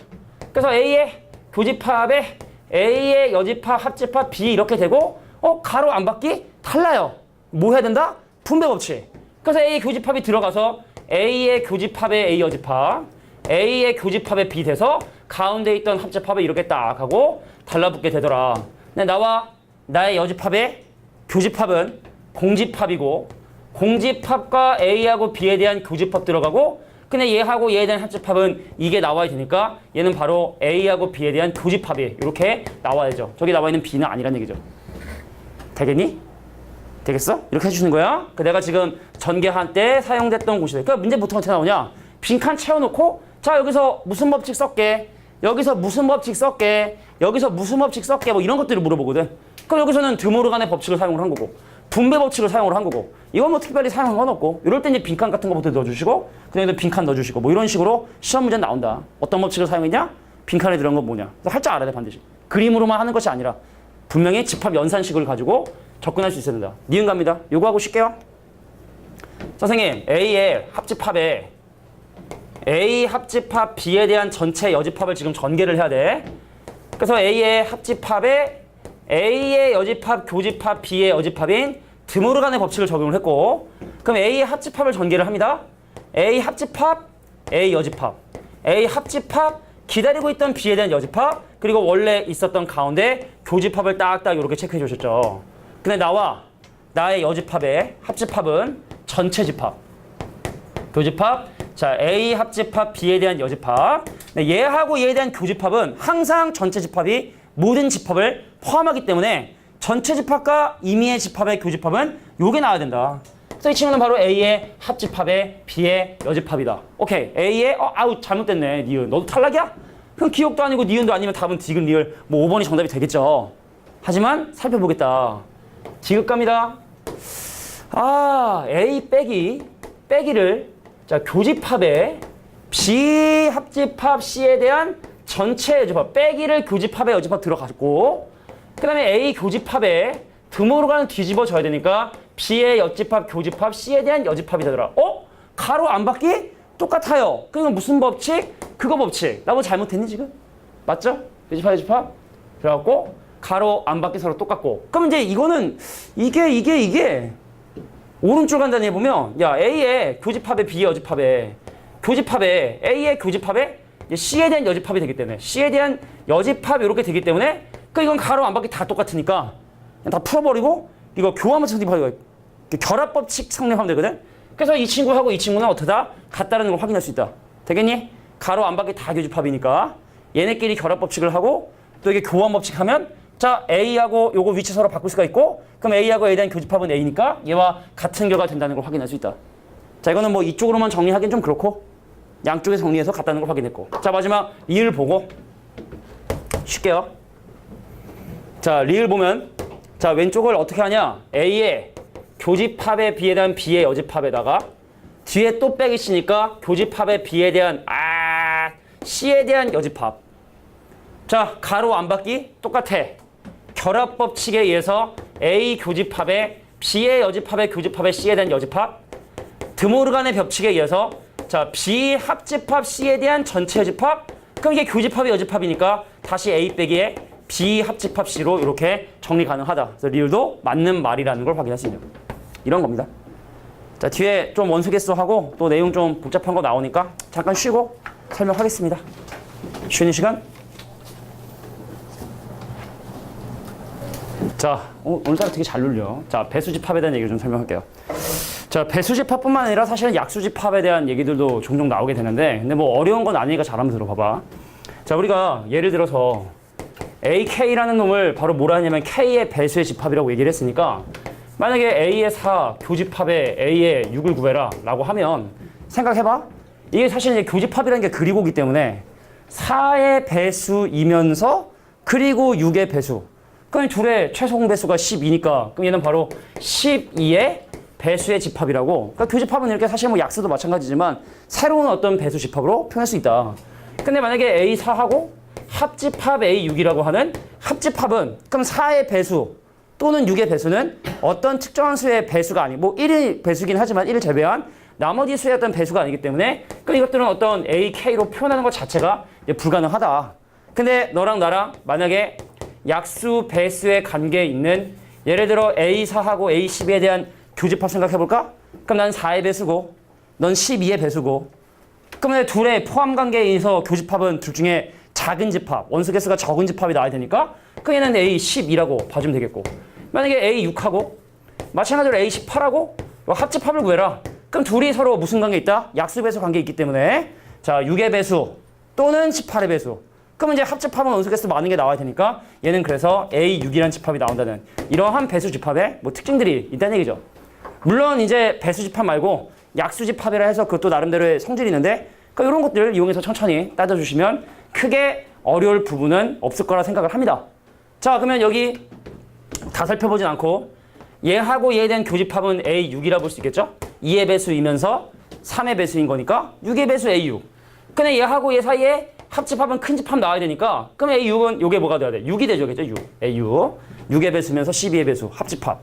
그래서 A의 교집합에 A의 여집합, 합집합, B 이렇게 되고 가로 안 받기 달라요. 뭐 해야 된다? 분배 법칙. 그래서 A의 교집합이 들어가서 A의 교집합에 A 여집합, A의 교집합에 B 돼서 가운데 있던 합집합에 이렇게 딱 하고 달라붙게 되더라. 근데 나와 나의 여집합의 교집합은 공집합이고 공집합과 A하고 B에 대한 교집합 들어가고 근데 얘하고 얘에 대한 합집합은 이게 나와야 되니까 얘는 바로 A하고 B에 대한 교집합이에요. 이렇게 나와야죠. 저기 나와 있는 B는 아니란 얘기죠. 되겠니? 되겠어? 이렇게 해주시는 거야. 내가 지금 전개한 때 사용됐던 곳이다. 그러니까 문제 보통 어떻게 나오냐? 빈칸 채워놓고 자 여기서 무슨 법칙 썼게? 여기서 무슨 법칙 썼게? 여기서 무슨 법칙 썼게? 뭐 이런 것들을 물어보거든. 그럼 여기서는 드모르간의 법칙을 사용을 한 거고 분배 법칙을 사용을 한 거고 이건 뭐 특별히 사용한 건 없고 이럴 때 이제 빈칸 같은 거부터 넣어주시고 그다음에 빈칸 넣어주시고 뭐 이런 식으로 시험 문제 나온다. 어떤 법칙을 사용했냐? 빈칸에 들어간 건 뭐냐? 할 줄 알아야 돼 반드시. 그림으로만 하는 것이 아니라 분명히 집합 연산식을 가지고 접근할 수 있어야 된다. 니은 갑니다. 요거 하고 쉴게요. 선생님 A의 합집합에 A 합집합 B에 대한 전체 여집합을 지금 전개를 해야 돼. 그래서 A의 합집합에 A의 여집합, 교집합, B의 여집합인 드모르간의 법칙을 적용을 했고 그럼 A의 합집합을 전개를 합니다. A 합집합, A 여집합, A 합집합, 기다리고 있던 B에 대한 여집합 그리고 원래 있었던 가운데 교집합을 딱딱 이렇게 체크해 주셨죠. 근데 나의 여집합의 합집합은 전체 집합, 교집합, 자 A 합집합 B에 대한 여집합 얘하고 얘에 대한 교집합은 항상 전체 집합이 모든 집합을 포함하기 때문에 전체 집합과 임의의 집합의 교집합은 요게 나와야 된다. 그래서 이 친구는 바로 A의 합집합의 B의 여집합이다. 오케이. A의 아우 잘못됐네. 니은. 너도 탈락이야? 그럼 기억도 아니고 니은도 아니면 답은 디귿 리을 뭐 5번이 정답이 되겠죠. 하지만 살펴보겠다. 디귿 갑니다. A 빼기를 자 교집합에 B 합집합 C에 대한 전체 여집합 빼기를 교집합에 여집합 들어갔고 그 다음에 A 교집합에 드모르간을 뒤집어줘야 되니까 B의 여집합 교집합 C에 대한 여집합이 되더라. 가로 안 받기? 똑같아요. 그러면 무슨 법칙? 그거 법칙. 나 뭐 잘못했니 지금? 맞죠? 교집합 여집합 그래갖고 가로 안 받기 서로 똑같고 그럼 이제 이거는 이게 오른쪽 간단히 해보면 야 A의 교집합에 B의 여집합에 A의 교집합에 C에 대한 여집합이 되기 때문에 C에 대한 여집합이 이렇게 되기 때문에 이건 가로 안 받기 다 똑같으니까 그냥 다 풀어버리고 이거 교환법 성립하고 결합법칙 성립하면 되거든. 그래서 이 친구하고 이 친구는 어떻다? 같다는 걸 확인할 수 있다. 되겠니? 가로 안 받기 다 교집합이니까 얘네끼리 결합법칙을 하고 또 이게 교환법칙 하면 자 A하고 요거 위치 서로 바꿀 수가 있고 그럼 A하고 A에 대한 교집합은 A니까 얘와 같은 결과가 된다는 걸 확인할 수 있다. 자 이거는 뭐 이쪽으로만 정리하기는 좀 그렇고 양쪽에 정리해서 같다는 걸 확인했고 자 마지막 리을 보고 쉴게요. 자 리을 보면 자 왼쪽을 어떻게 하냐 A의 교집합의 B에 대한 B의 여집합에다가 뒤에 또 빼기 치니까 교집합의 B에 대한 C에 대한 여집합 자 가로 안 받기 똑같아. 결합법칙에 의해서 A 교집합의 B의 여집합의 교집합의 C에 대한 여집합 드모르간의 법칙에 의해서 자 B 합집합 C에 대한 전체 여집합 그럼 이게 교집합의 여집합이니까 다시 A 빼기에 B 합집합 C로 이렇게 정리 가능하다. 그래서 리을도 맞는 말이라는 걸 확인할 수 있는 이런 겁니다. 자 뒤에 좀 원수 개수하고 또 내용 좀 복잡한 거 나오니까 잠깐 쉬고 설명하겠습니다. 쉬는 시간. 자 오늘따라 되게 잘 눌려. 자 배수집합에 대한 얘기를 좀 설명할게요. 자 배수집합뿐만 아니라 사실은 약수집합에 대한 얘기들도 종종 나오게 되는데 근데 뭐 어려운 건 아니니까 잘 한번 들어봐봐. 자 우리가 예를 들어서 AK라는 놈을 바로 뭐라 하냐면 K의 배수의 집합이라고 얘기를 했으니까 만약에 A의 4 교집합에 A의 6을 구해라 라고 하면 생각해봐. 이게 사실 이제 교집합이라는 게 그리고기 때문에 4의 배수이면서 그리고 6의 배수. 그럼 둘의 최소 공배수가 12니까 그럼 얘는 바로 12의 배수의 집합이라고. 그러니까 교집합은 이렇게 사실 뭐 약수도 마찬가지지만 새로운 어떤 배수 집합으로 표현할 수 있다. 근데 만약에 A4하고 합집합 A6이라고 하는 합집합은 그럼 4의 배수 또는 6의 배수는 어떤 특정한 수의 배수가 아니고 뭐 1의 배수긴 하지만 1을 제외한 나머지 수의 어떤 배수가 아니기 때문에 그럼 이것들은 어떤 AK로 표현하는 것 자체가 불가능하다. 근데 너랑 나랑 만약에 약수, 배수의 관계에 있는 예를 들어 A4하고 A12에 대한 교집합 생각해볼까? 그럼 난 4의 배수고 넌 12의 배수고 그러면 둘의 포함 관계에 의해서 교집합은 둘 중에 작은 집합, 원소 개수가 적은 집합이 나와야 되니까 그 얘는 A12라고 봐주면 되겠고 만약에 A6하고 마찬가지로 A18하고 합집합을 구해라. 그럼 둘이 서로 무슨 관계에 있다? 약수 배수 관계에 있기 때문에 자 6의 배수 또는 18의 배수 그러면 이제 합집합은 원소 개수 많은 게 나와야 되니까 얘는 그래서 A6이라는 집합이 나온다는 이러한 배수 집합의 뭐 특징들이 있다는 얘기죠. 물론 이제 배수 집합 말고 약수 집합이라 해서 그것도 나름대로의 성질이 있는데 그러니까 이런 것들을 이용해서 천천히 따져주시면 크게 어려울 부분은 없을 거라 생각을 합니다. 자 그러면 여기 다 살펴보진 않고 얘하고 얘에 대한 교집합은 A6이라 볼 수 있겠죠? 2의 배수이면서 3의 배수인 거니까 6의 배수 A6. 근데 얘하고 얘 사이에 합집합은 큰 집합 나와야 되니까 그럼 A6은 요게 뭐가 돼야 돼? 6이 되죠겠죠? 6. A6. 6의 배수면서 12의 배수 합집합.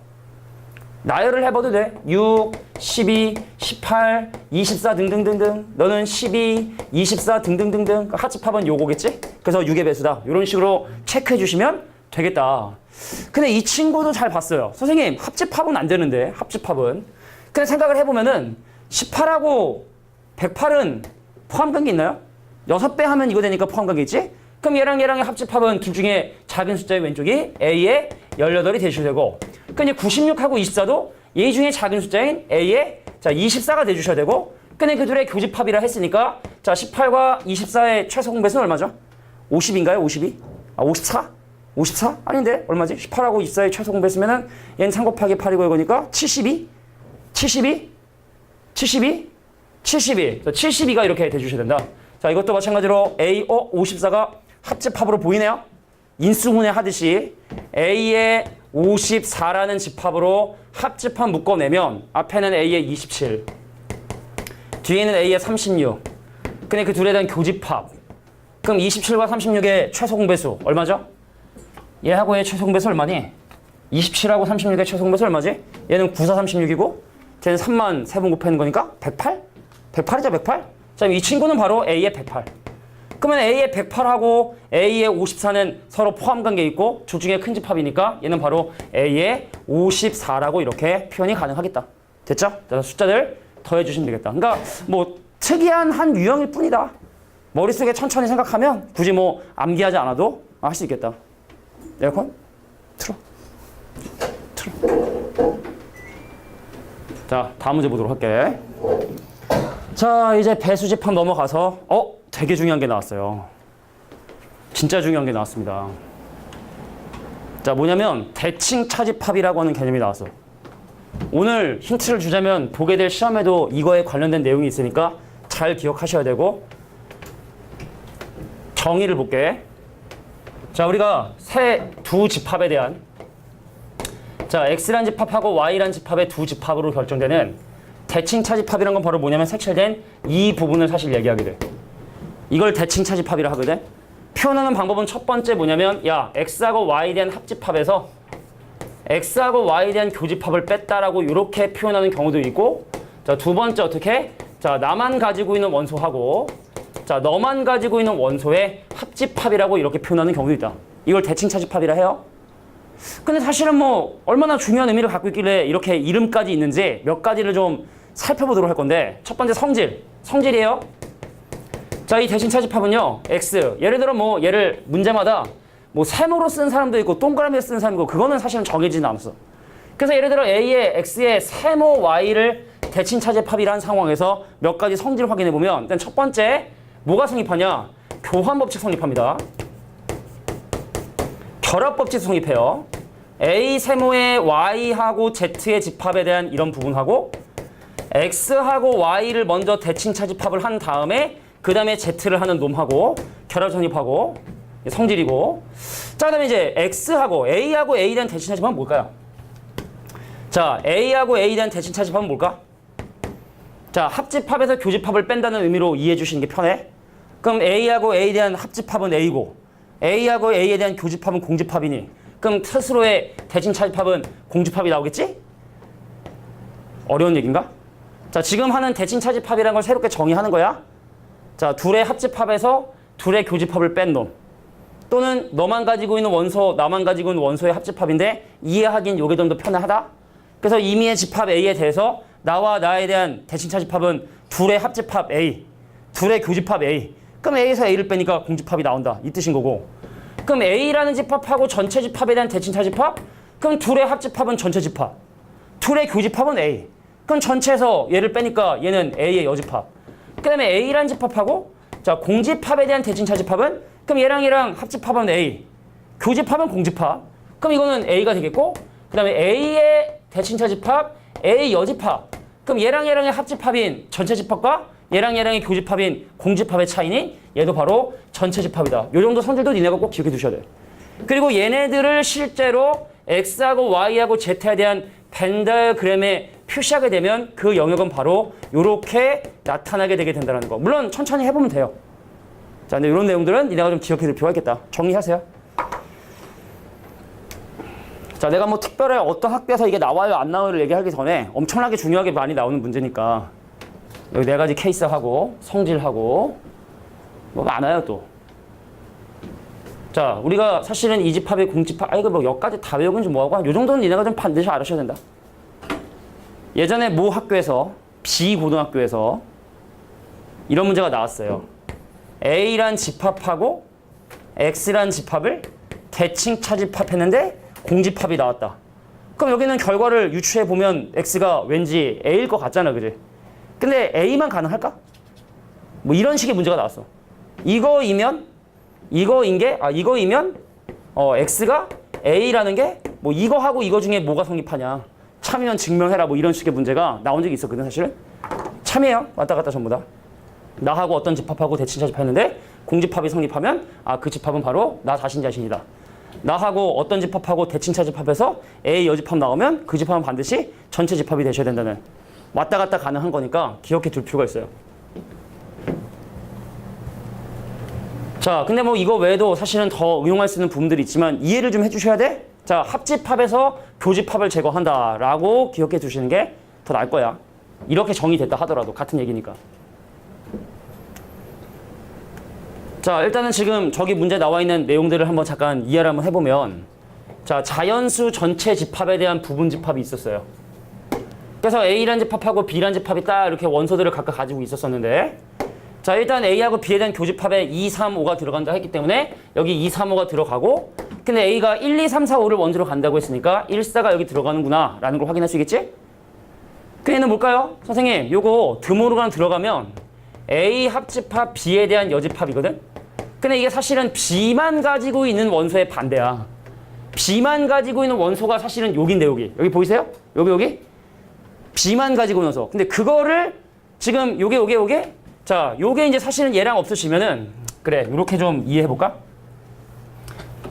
나열을 해봐도 돼. 6, 12, 18, 24 등등등등. 너는 12, 24 등등등등. 합집합은 요거겠지? 그래서 6의 배수다. 이런 식으로 체크해 주시면 되겠다. 근데 이 친구도 잘 봤어요. 선생님 합집합은 안 되는데 합집합은. 근데 생각을 해보면은 18하고 108은 포함관계 있나요? 6배 하면 이거 되니까 포함관계 있지? 그럼 얘랑 얘랑의 합집합은 둘 중에 작은 숫자의 왼쪽이 A의 18이 되셔야 되고 그럼 이제 96하고 24도 얘 중에 작은 숫자인 A의 자 24가 돼주셔야 되고 근데 그 둘의 교집합이라 했으니까 자 18과 24의 최소 공배수는 얼마죠? 50인가요? 52? 아 54? 54? 아닌데 얼마지? 18하고 24의 최소 공배수면은 얘는 3 곱하기 8이고 이거니까 72? 72? 72? 72. 72가 이렇게 돼주셔야 된다. 자 이것도 마찬가지로 A, 54가 합집합으로 보이네요. 인수분해 하듯이 A의 54라는 집합으로 합집합 묶어내면 앞에는 A의 27 뒤에는 A의 36 근데 그 둘에 대한 교집합 그럼 27과 36의 최소 공배수 얼마죠? 얘하고 얘의 최소 공배수 얼마니? 27하고 36의 최소 공배수 얼마지? 얘는 94, 36이고 쟤는 3만 3번 곱하는 거니까 108? 108이죠 108? 자 이 친구는 바로 A의 108 그러면 A의 108하고 A의 54는 서로 포함관계에 있고 둘 중에 큰 집합이니까 얘는 바로 A의 54라고 이렇게 표현이 가능하겠다. 됐죠? 자, 숫자들 더해주시면 되겠다. 그러니까 뭐 특이한 한 유형일 뿐이다. 머릿속에 천천히 생각하면 굳이 뭐 암기하지 않아도 할 수 있겠다. 에어컨? 틀어. 자, 다음 문제 보도록 할게. 자, 이제 배수집합 넘어가서 되게 중요한 게 나왔어요. 진짜 중요한 게 나왔습니다. 자, 뭐냐면 대칭 차집합이라고 하는 개념이 나왔어. 오늘 힌트를 주자면 보게 될 시험에도 이거에 관련된 내용이 있으니까 잘 기억하셔야 되고 정의를 볼게. 자, 우리가 두 집합에 대한 자, X란 집합하고 Y란 집합의 두 집합으로 결정되는 대칭 차집합이란 건 바로 뭐냐면 색칠된 이 부분을 사실 얘기하게 돼. 이걸 대칭 차집합이라 하거든. 표현하는 방법은 첫 번째 뭐냐면 야 X하고 Y에 대한 합집합에서 X하고 Y에 대한 교집합을 뺐다라고 이렇게 표현하는 경우도 있고 자, 두 번째 어떻게? 자, 나만 가지고 있는 원소하고 자, 너만 가지고 있는 원소의 합집합이라고 이렇게 표현하는 경우도 있다. 이걸 대칭 차집합이라 해요. 근데 사실은 뭐 얼마나 중요한 의미를 갖고 있길래 이렇게 이름까지 있는지 몇 가지를 좀 살펴보도록 할 건데 첫 번째 성질이에요. 자, 이 대칭 차집합은요, X. 예를 들어 뭐 얘를 문제마다 뭐 세모로 쓴 사람도 있고 동그라미로 쓴 사람도 있고 그거는 사실은 정해지진 않았어. 그래서 예를 들어 A의 X의 세모 Y를 대칭 차집합이라는 상황에서 몇 가지 성질을 확인해 보면 일단 첫 번째 뭐가 성립하냐? 교환 법칙 성립합니다. 결합 법칙 성립해요. A 세모의 Y하고 Z의 집합에 대한 이런 부분하고 X하고 Y를 먼저 대칭 차집합을 한 다음에 그 다음에 Z를 하는 놈하고 결합 성립하고 성질이고. 자, 그 다음에 이제 X하고 A하고 A에 대한 대칭 차집합은 뭘까요? 자, A하고 A에 대한 대칭 차집합은 뭘까? 자, 합집합에서 교집합을 뺀다는 의미로 이해해 주시는 게 편해. 그럼 A하고 A에 대한 합집합은 A고 A하고 A에 대한 교집합은 공집합이니 그럼 스스로의 대칭 차집합은 공집합이 나오겠지? 어려운 얘기인가? 자, 지금 하는 대칭 차집합이라는 걸 새롭게 정의하는 거야. 자, 둘의 합집합에서 둘의 교집합을 뺀 놈. 또는 너만 가지고 있는 원소, 나만 가지고 있는 원소의 합집합인데 이해하기엔 요게 좀 더 편하다. 그래서 임의의 집합 A에 대해서 나와 나에 대한 대칭 차집합은 둘의 합집합 A, 둘의 교집합 A. 그럼 A에서 A를 빼니까 공집합이 나온다. 이 뜻인 거고. 그럼 A라는 집합하고 전체 집합에 대한 대칭 차집합? 그럼 둘의 합집합은 전체 집합. 둘의 교집합은 A. 그럼 전체에서 얘를 빼니까 얘는 A의 여집합. 그 다음에 A라는 집합하고 자 공집합에 대한 대칭 차집합은 그럼 얘랑 합집합은 A. 교집합은 공집합. 그럼 이거는 A가 되겠고 그 다음에 A의 대칭 차집합, A 여집합. 그럼 얘랑의 합집합인 전체 집합과 얘랑의 교집합인 공집합의 차이니 얘도 바로 전체 집합이다. 요 정도 성질도 니네가 꼭 기억해 두셔야 돼. 그리고 얘네들을 실제로 X하고 Y하고 Z에 대한 벤 다이어그램에 표시하게 되면 그 영역은 바로 이렇게 나타나게 되게 된다는 거. 물론 천천히 해보면 돼요. 자, 근데 이런 내용들은 니네가 좀 기억해 둘 필요가 있겠다. 정리하세요. 자, 내가 뭐 특별히 어떤 학교에서 이게 나와요 안 나와요를 얘기하기 전에 엄청나게 중요하게 많이 나오는 문제니까 여기 네 가지 케이스하고 성질하고 뭐 많아요 또. 자, 우리가 사실은 이 집합의 공집합, 이거 뭐 여기까지 다 외우긴 좀 뭐하고 요 정도는 니네가 좀 반드시 알아셔야 된다. 예전에 모 학교에서 B 고등학교에서 이런 문제가 나왔어요. A란 집합하고 X란 집합을 대칭 차집합했는데 공집합이 나왔다. 그럼 여기는 결과를 유추해 보면 X가 왠지 A일 것 같잖아, 그지? 근데 A만 가능할까? 뭐 이런 식의 문제가 나왔어. 이거이면 X가 A라는 게 뭐 이거하고 이거 중에 뭐가 성립하냐? 참이면 증명해라 뭐 이런 식의 문제가 나온 적이 있었거든 사실은. 참이에요. 왔다 갔다 전부 다. 나하고 어떤 집합하고 대칭 차집합했는데 공집합이 성립하면 그 집합은 바로 나 자신이다. 나하고 어떤 집합하고 대칭 차집합해서 A 여집합 나오면 그 집합은 반드시 전체 집합이 되셔야 된다는 왔다 갔다 가능한 거니까 기억해 둘 필요가 있어요. 자, 근데 뭐 이거 외에도 사실은 더 응용할 수 있는 부분들이 있지만 이해를 좀 해주셔야 돼. 자, 합집합에서 교집합을 제거한다라고 기억해 두시는 게 더 나을 거야. 이렇게 정의됐다 하더라도 같은 얘기니까. 자, 일단은 지금 저기 문제 나와 있는 내용들을 한번 잠깐 이해를 한번 해보면 자, 자연수 전체 집합에 대한 부분 집합이 있었어요. 그래서 A라는 집합하고 B라는 집합이 딱 이렇게 원소들을 각각 가지고 있었었는데 자, 일단 A하고 B에 대한 교집합에 2, 3, 5가 들어간다 했기 때문에 여기 2, 3, 5가 들어가고 근데 A가 1, 2, 3, 4, 5를 원소로 간다고 했으니까 1, 4가 여기 들어가는구나 라는 걸 확인할 수 있겠지? 그 얘는 뭘까요? 선생님, 요거 드모르간 들어가면 A 합집합 B에 대한 여집합이거든? 근데 이게 사실은 B만 가지고 있는 원소의 반대야. B만 가지고 있는 원소가 사실은 여기인데 여기 보이세요? 여기 B만 가지고 있는 원소. 근데 그거를 지금 요게 자, 요게 이제 사실은 얘랑 없으시면은 그래, 요렇게 좀 이해해 볼까?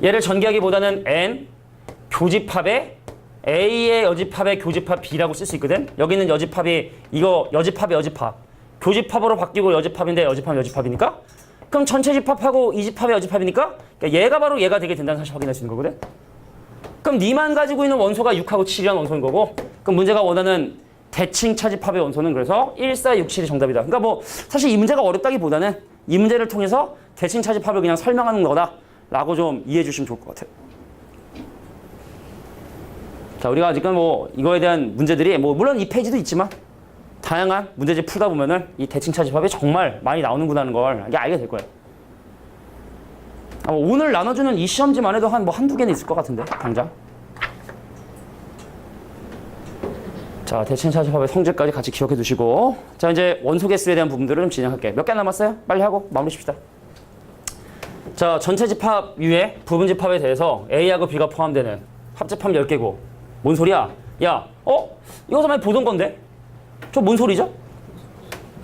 얘를 전개하기보다는 N 교집합에 A의 여집합의 교집합 B라고 쓸 수 있거든. 여기는 여집합이 이거 여집합의 여집합. 교집합으로 바뀌고 여집합인데 여집합이니까. 그럼 전체 집합하고 이 집합의 여집합이니까 그러니까 얘가 바로 얘가 되게 된다는 사실 확인할 수 있는 거거든. 그럼 니만 가지고 있는 원소가 6하고 7이라는 원소인 거고 그럼 문제가 원하는 대칭 차집합의 원소는 그래서 1, 4, 6, 7이 정답이다. 그러니까 뭐 사실 이 문제가 어렵다기보다는 이 문제를 통해서 대칭 차집합을 그냥 설명하는 거다 라고 좀 이해해 주시면 좋을 것 같아요. 자, 우리가 지금 뭐 이거에 대한 문제들이 뭐 물론 이 페이지도 있지만 다양한 문제집 풀다 보면은 이 대칭 차집합이 정말 많이 나오는구나는 걸 알게 될 거예요. 오늘 나눠주는 이 시험지만 해도 한두 개는 있을 것 같은데 당장. 자, 대칭 차집합의 성질까지 같이 기억해 두시고 자, 이제 원소 개수에 대한 부분들을 좀 진행할게요. 몇 개 남았어요? 빨리 하고 마무리 십시다. 자, 전체 집합 위에 부분 집합에 대해서 A하고 B가 포함되는 합집합 10개고 뭔 소리야? 야, 이거 많이 보던 건데? 저 뭔 소리죠?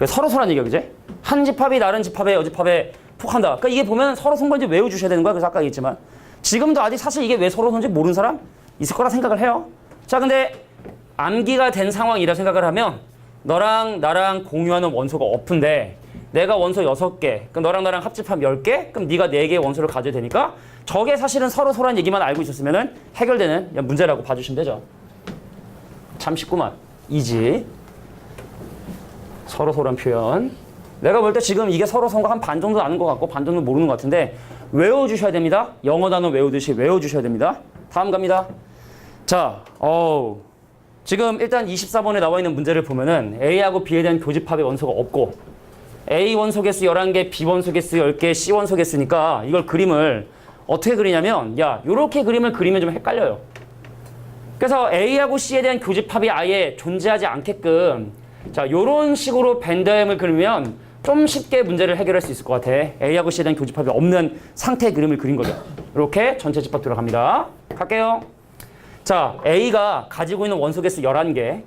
서로서란 얘기야, 그제? 한 집합이 다른 집합에 여집합에 속한다. 그러니까 이게 보면 서로 손 건지 외워주셔야 되는 거야. 그래서 아까 얘기했지만 지금도 아직 사실 이게 왜 서로 손인지 모르는 사람 있을 거라 생각을 해요. 자, 근데 암기가 된 상황이라 생각을 하면 너랑 나랑 공유하는 원소가 없는데 내가 원소 6개, 그럼 너랑 나랑 합집합 10개, 그럼 네가 4개의 원소를 가져야 되니까 저게 사실은 서로란 얘기만 알고 있었으면 해결되는 문제라고 봐주시면 되죠. 참 쉽구만. 이지. 서로란 표현. 내가 볼 때 지금 이게 서로가 한 반 정도 아는 것 같고 반 정도 모르는 것 같은데 외워주셔야 됩니다. 영어 단어 외우듯이 외워주셔야 됩니다. 다음 갑니다. 자, 지금 일단 24번에 나와 있는 문제를 보면은 A하고 B에 대한 교집합의 원소가 없고 A 원소 개수 11개, B 원소 개수 10개, C 원소 개수니까 이걸 그림을 어떻게 그리냐면 요렇게 그림을 그리면 좀 헷갈려요. 그래서 A하고 C에 대한 교집합이 아예 존재하지 않게끔 자, 요런 식으로 벤더햄을 그리면 좀 쉽게 문제를 해결할 수 있을 것 같아. A하고 C에 대한 교집합이 없는 상태의 그림을 그린 거죠. 이렇게 전체 집합 들어갑니다. 갈게요. 자, A가 가지고 있는 원소 개수 11개,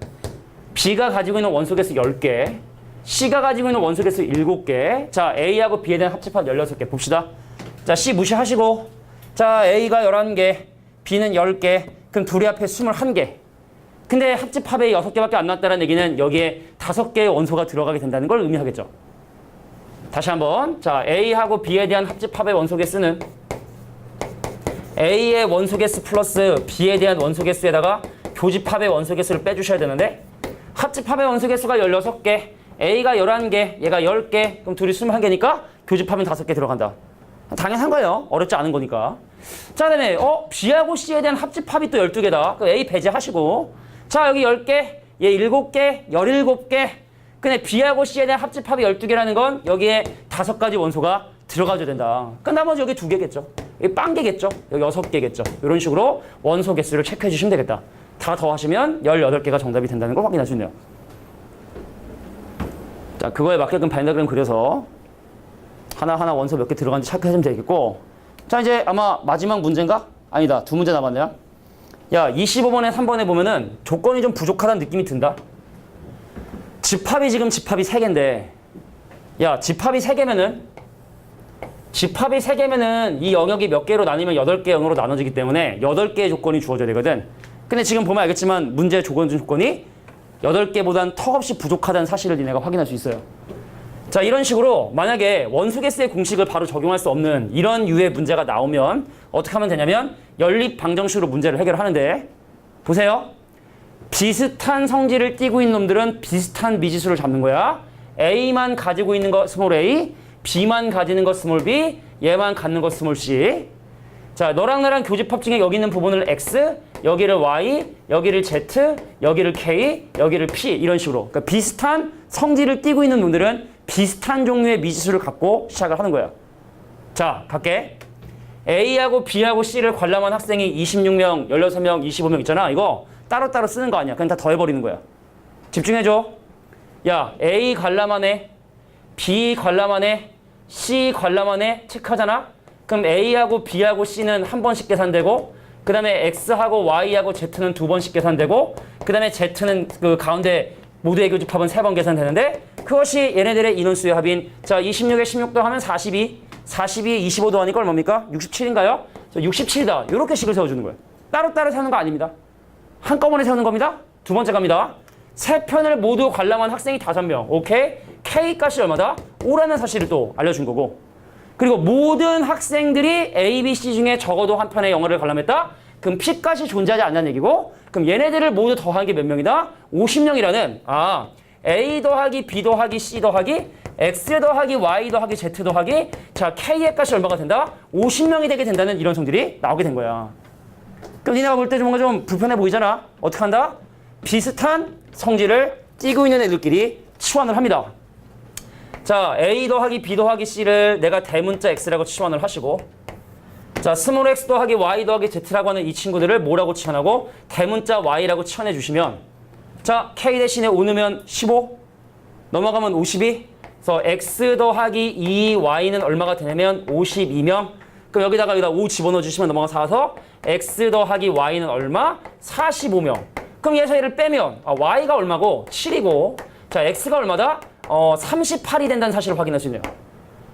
B가 가지고 있는 원소 개수 10개, C가 가지고 있는 원소 개수 7개. 자, A하고 B에 대한 합집합 16개 봅시다. 자, C 무시하시고 자, A가 11개, B는 10개, 그럼 둘이 합해 21개. 근데 합집합에 6개밖에 안 났다는 얘기는 여기에 5개의 원소가 들어가게 된다는 걸 의미하겠죠. 다시 한번. 자, A하고 B에 대한 합집합의 원소 개수는 A의 원소 개수 플러스 B에 대한 원소 개수에다가 교집합의 원소 개수를 빼주셔야 되는데 합집합의 원소 개수가 16개, A가 11개, 얘가 10개, 그럼 둘이 21개니까 교집합은 5개 들어간다. 당연한 거예요. 어렵지 않은 거니까. 자, 그다음에 B하고 C에 대한 합집합이 또 12개다. 그럼 A 배제하시고 자, 여기 10개, 얘 7개, 17개. 근데 B하고 C에 대한 합집합이 12개라는 건 여기에 5가지 원소가 들어가줘야 된다. 그럼 나머지 여기 2개겠죠. 여기 빵개겠죠. 여기 6개겠죠. 이런 식으로 원소 개수를 체크해 주시면 되겠다. 다 더하시면 18개가 정답이 된다는 걸 확인할 수 있네요. 자, 그거에 맞게끔 벤더그램 그려서 하나하나 원소 몇 개 들어간지 체크해주면 되겠고 자, 이제 아마 마지막 문제인가? 아니다. 2문제 남았네요. 야, 25번에 3번에 보면은 조건이 좀 부족하다는 느낌이 든다. 집합이 지금 집합이 3개인데 야, 집합이 3개면은 이 영역이 몇 개로 나뉘면 8개 영역으로 나눠지기 때문에 8개의 조건이 주어져야 되거든. 근데 지금 보면 알겠지만 문제 조건이 8개보단 턱없이 부족하다는 사실을 니네가 확인할 수 있어요. 자, 이런 식으로 만약에 원소 개수의 공식을 바로 적용할 수 없는 이런 유의 문제가 나오면 어떻게 하면 되냐면 연립 방정식으로 문제를 해결하는데 보세요. 비슷한 성질을 띠고 있는 놈들은 비슷한 미지수를 잡는 거야. A만 가지고 있는 거 스몰 a, B만 가지는 거 스몰 b, 얘만 갖는 거 스몰 c. 자, 너랑 나랑 교집합 중에 여기 있는 부분을 x, 여기를 y, 여기를 z, 여기를 k, 여기를 p 이런 식으로 그러니까 비슷한 성질을 띠고 있는 놈들은 비슷한 종류의 미지수를 갖고 시작을 하는 거예요. 자, 갈게. A하고 B하고 C를 관람한 학생이 26명, 16명, 25명 있잖아. 이거 따로따로 쓰는 거 아니야. 그냥 다 더해버리는 거야. 집중해줘. 야, A 관람하네, B 관람하네, C 관람하네 체크하잖아. 그럼 A하고 B하고 C는 한 번씩 계산되고 그 다음에 X하고 Y하고 Z는 2번씩 계산되고 그 다음에 Z는 그 가운데 모두의 교집합은 3번 계산되는데 그것이 얘네들의 인원수의 합인. 자, 26에 16도 하면 42, 42에 25도 하니까 얼마입니까? 67인가요? 67이다. 이렇게 식을 세워주는 거예요. 따로따로 세우는 거 아닙니다. 한꺼번에 세우는 겁니다. 두 번째 갑니다. 세 편을 모두 관람한 학생이 5명. 오케이? K값이 얼마다? 5라는 사실을 또 알려준 거고. 그리고 모든 학생들이 A, B, C 중에 적어도 한 편의 영어를 관람했다? 그럼 P값이 존재하지 않냐는 얘기고 그럼 얘네들을 모두 더한 게 몇 명이다? 50명이라는 A 더하기 B 더하기 C 더하기 X 더하기 Y 더하기 Z 더하기 자 K의 값이 얼마가 된다? 50명이 되게 된다는 이런 성질이 나오게 된 거야. 그럼 니네가 볼 때 뭔가 좀 불편해 보이잖아. 어떻게 한다? 비슷한 성질을 띠고 있는 애들끼리 치환을 합니다. 자, A 더하기 B 더하기 C를 내가 대문자 X라고 치환을 하시고 자, 스몰 x 더하기 y 더하기 z라고 하는 이 친구들을 뭐라고 치환하고 대문자 y라고 치환해 주시면 자, k 대신에 5 넣으면 15 넘어가면 52 그래서 x 더하기 2y는 얼마가 되냐면 52명. 그럼 여기다 5 집어넣어 주시면 넘어가서 x 더하기 y는 얼마? 45명. 그럼 얘에서 얘를 빼면 y가 얼마고? 7이고 자, x가 얼마다? 38이 된다는 사실을 확인할 수 있네요.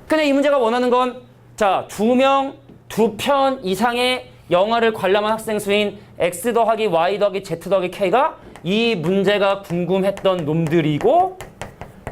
근데 이 문제가 원하는 건 자, 2명, 2편 이상의 영화를 관람한 학생 수인 x 더하기 y 더하기 z 더하기 k가 이 문제가 궁금했던 놈들이고,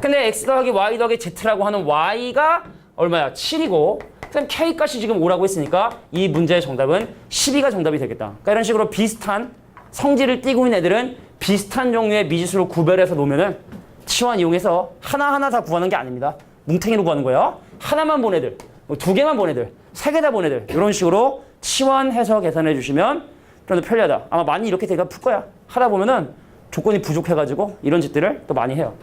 근데 x 더하기 y 더하기 z라고 하는 y가 얼마야? 7이고, 그럼 k 값이 지금 5라고 했으니까 이 문제의 정답은 12가 정답이 되겠다. 그러니까 이런 식으로 비슷한 성질을 띠고 있는 애들은 비슷한 종류의 미지수로 구별해서 놓으면은 치환 이용해서 하나하나 다 구하는 게 아닙니다. 뭉탱이로 구하는 거예요. 하나만 본 애들, 뭐 2개만 본 애들, 3개 다 본 애들, 이런 식으로 치환해서 계산해 주시면 좀 더 편리하다. 아마 많이 이렇게 되니까 풀 거야. 하다 보면은 조건이 부족해가지고 이런 짓들을 또 많이 해요.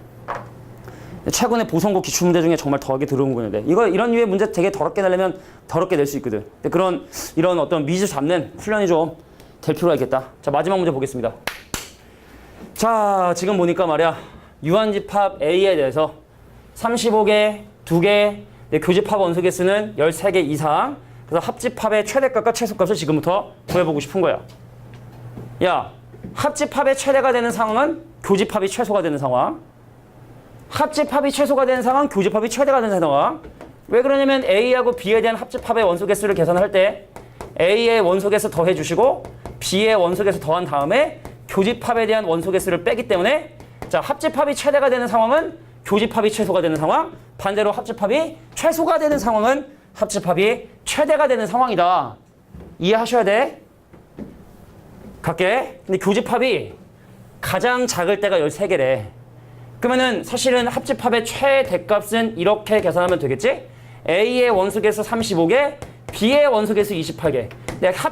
최근에 보성고 기출문제 중에 정말 더하게 들어온 거였는데, 이런 류의 문제 되게 더럽게 내려면 더럽게 낼 수 있거든. 근데 이런 어떤 미지수 잡는 훈련이 좀 될 필요가 있겠다. 자, 마지막 문제 보겠습니다. 자, 지금 보니까 말이야, 유한집합 A에 대해서 35개, 2개, 교집합 원소 개수는 13개 이상. 그래서 합집합의 최대값과 최소값을 지금부터 구해보고 싶은 거야. 야, 합집합의 최대가 되는 상황은 교집합이 최소가 되는 상황. 합집합이 최소가 되는 상황, 교집합이 최대가 되는 상황. 왜 그러냐면 A하고 B에 대한 합집합의 원소 개수를 계산할 때 A의 원소 개수 더해주시고 B의 원소 개수 더한 다음에 교집합에 대한 원소 개수를 빼기 때문에, 자, 합집합이 최대가 되는 상황은 교집합이 최소가 되는 상황, 반대로 합집합이 최소가 되는 상황은 합집합이 최대가 되는 상황이다. 이해하셔야 돼. 갈게. 근데 교집합이 가장 작을 때가 13개래. 그러면은 사실은 합집합의 최대값은 이렇게 계산하면 되겠지? A의 원소개수 35개, B의 원소개수 28개.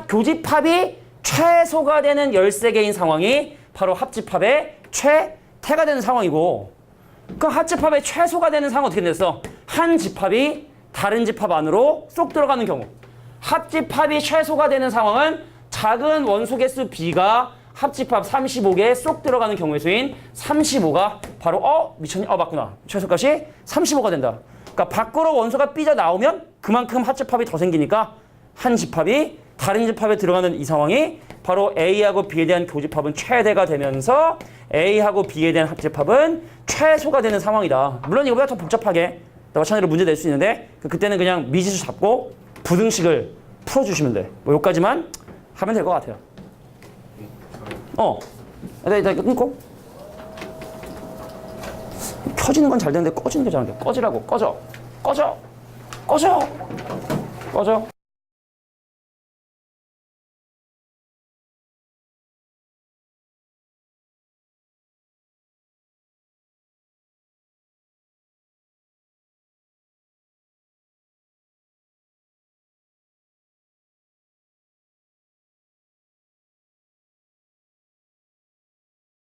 교집합이 최소가 되는 13개인 상황이 바로 합집합의 최대가 되는 상황이고, 그 합집합의 최소가 되는 상황은 어떻게 됐어? 한 집합이 다른 집합 안으로 쏙 들어가는 경우. 합집합이 최소가 되는 상황은 작은 원소개수 B가 합집합 35개에 쏙 들어가는 경우의 수인 35가 바로 미쳤니? 맞구나. 최소값이 35가 된다. 그러니까 밖으로 원소가 삐져 나오면 그만큼 합집합이 더 생기니까 한 집합이 다른 집합에 들어가는 이 상황이 바로 A하고 B에 대한 교집합은 최대가 되면서 A하고 B에 대한 합집합은 최소가 되는 상황이다. 물론 이거보다 더 복잡하게 마찬가지로 문제 낼 수 있는데 그때는 그냥 미지수 잡고 부등식을 풀어주시면 돼. 뭐 여기까지만 하면 될 것 같아요. 일단 끊고. 켜지는 건 잘 되는데 꺼지는 게 잘 안 돼. 꺼지라고. 꺼져. 꺼져.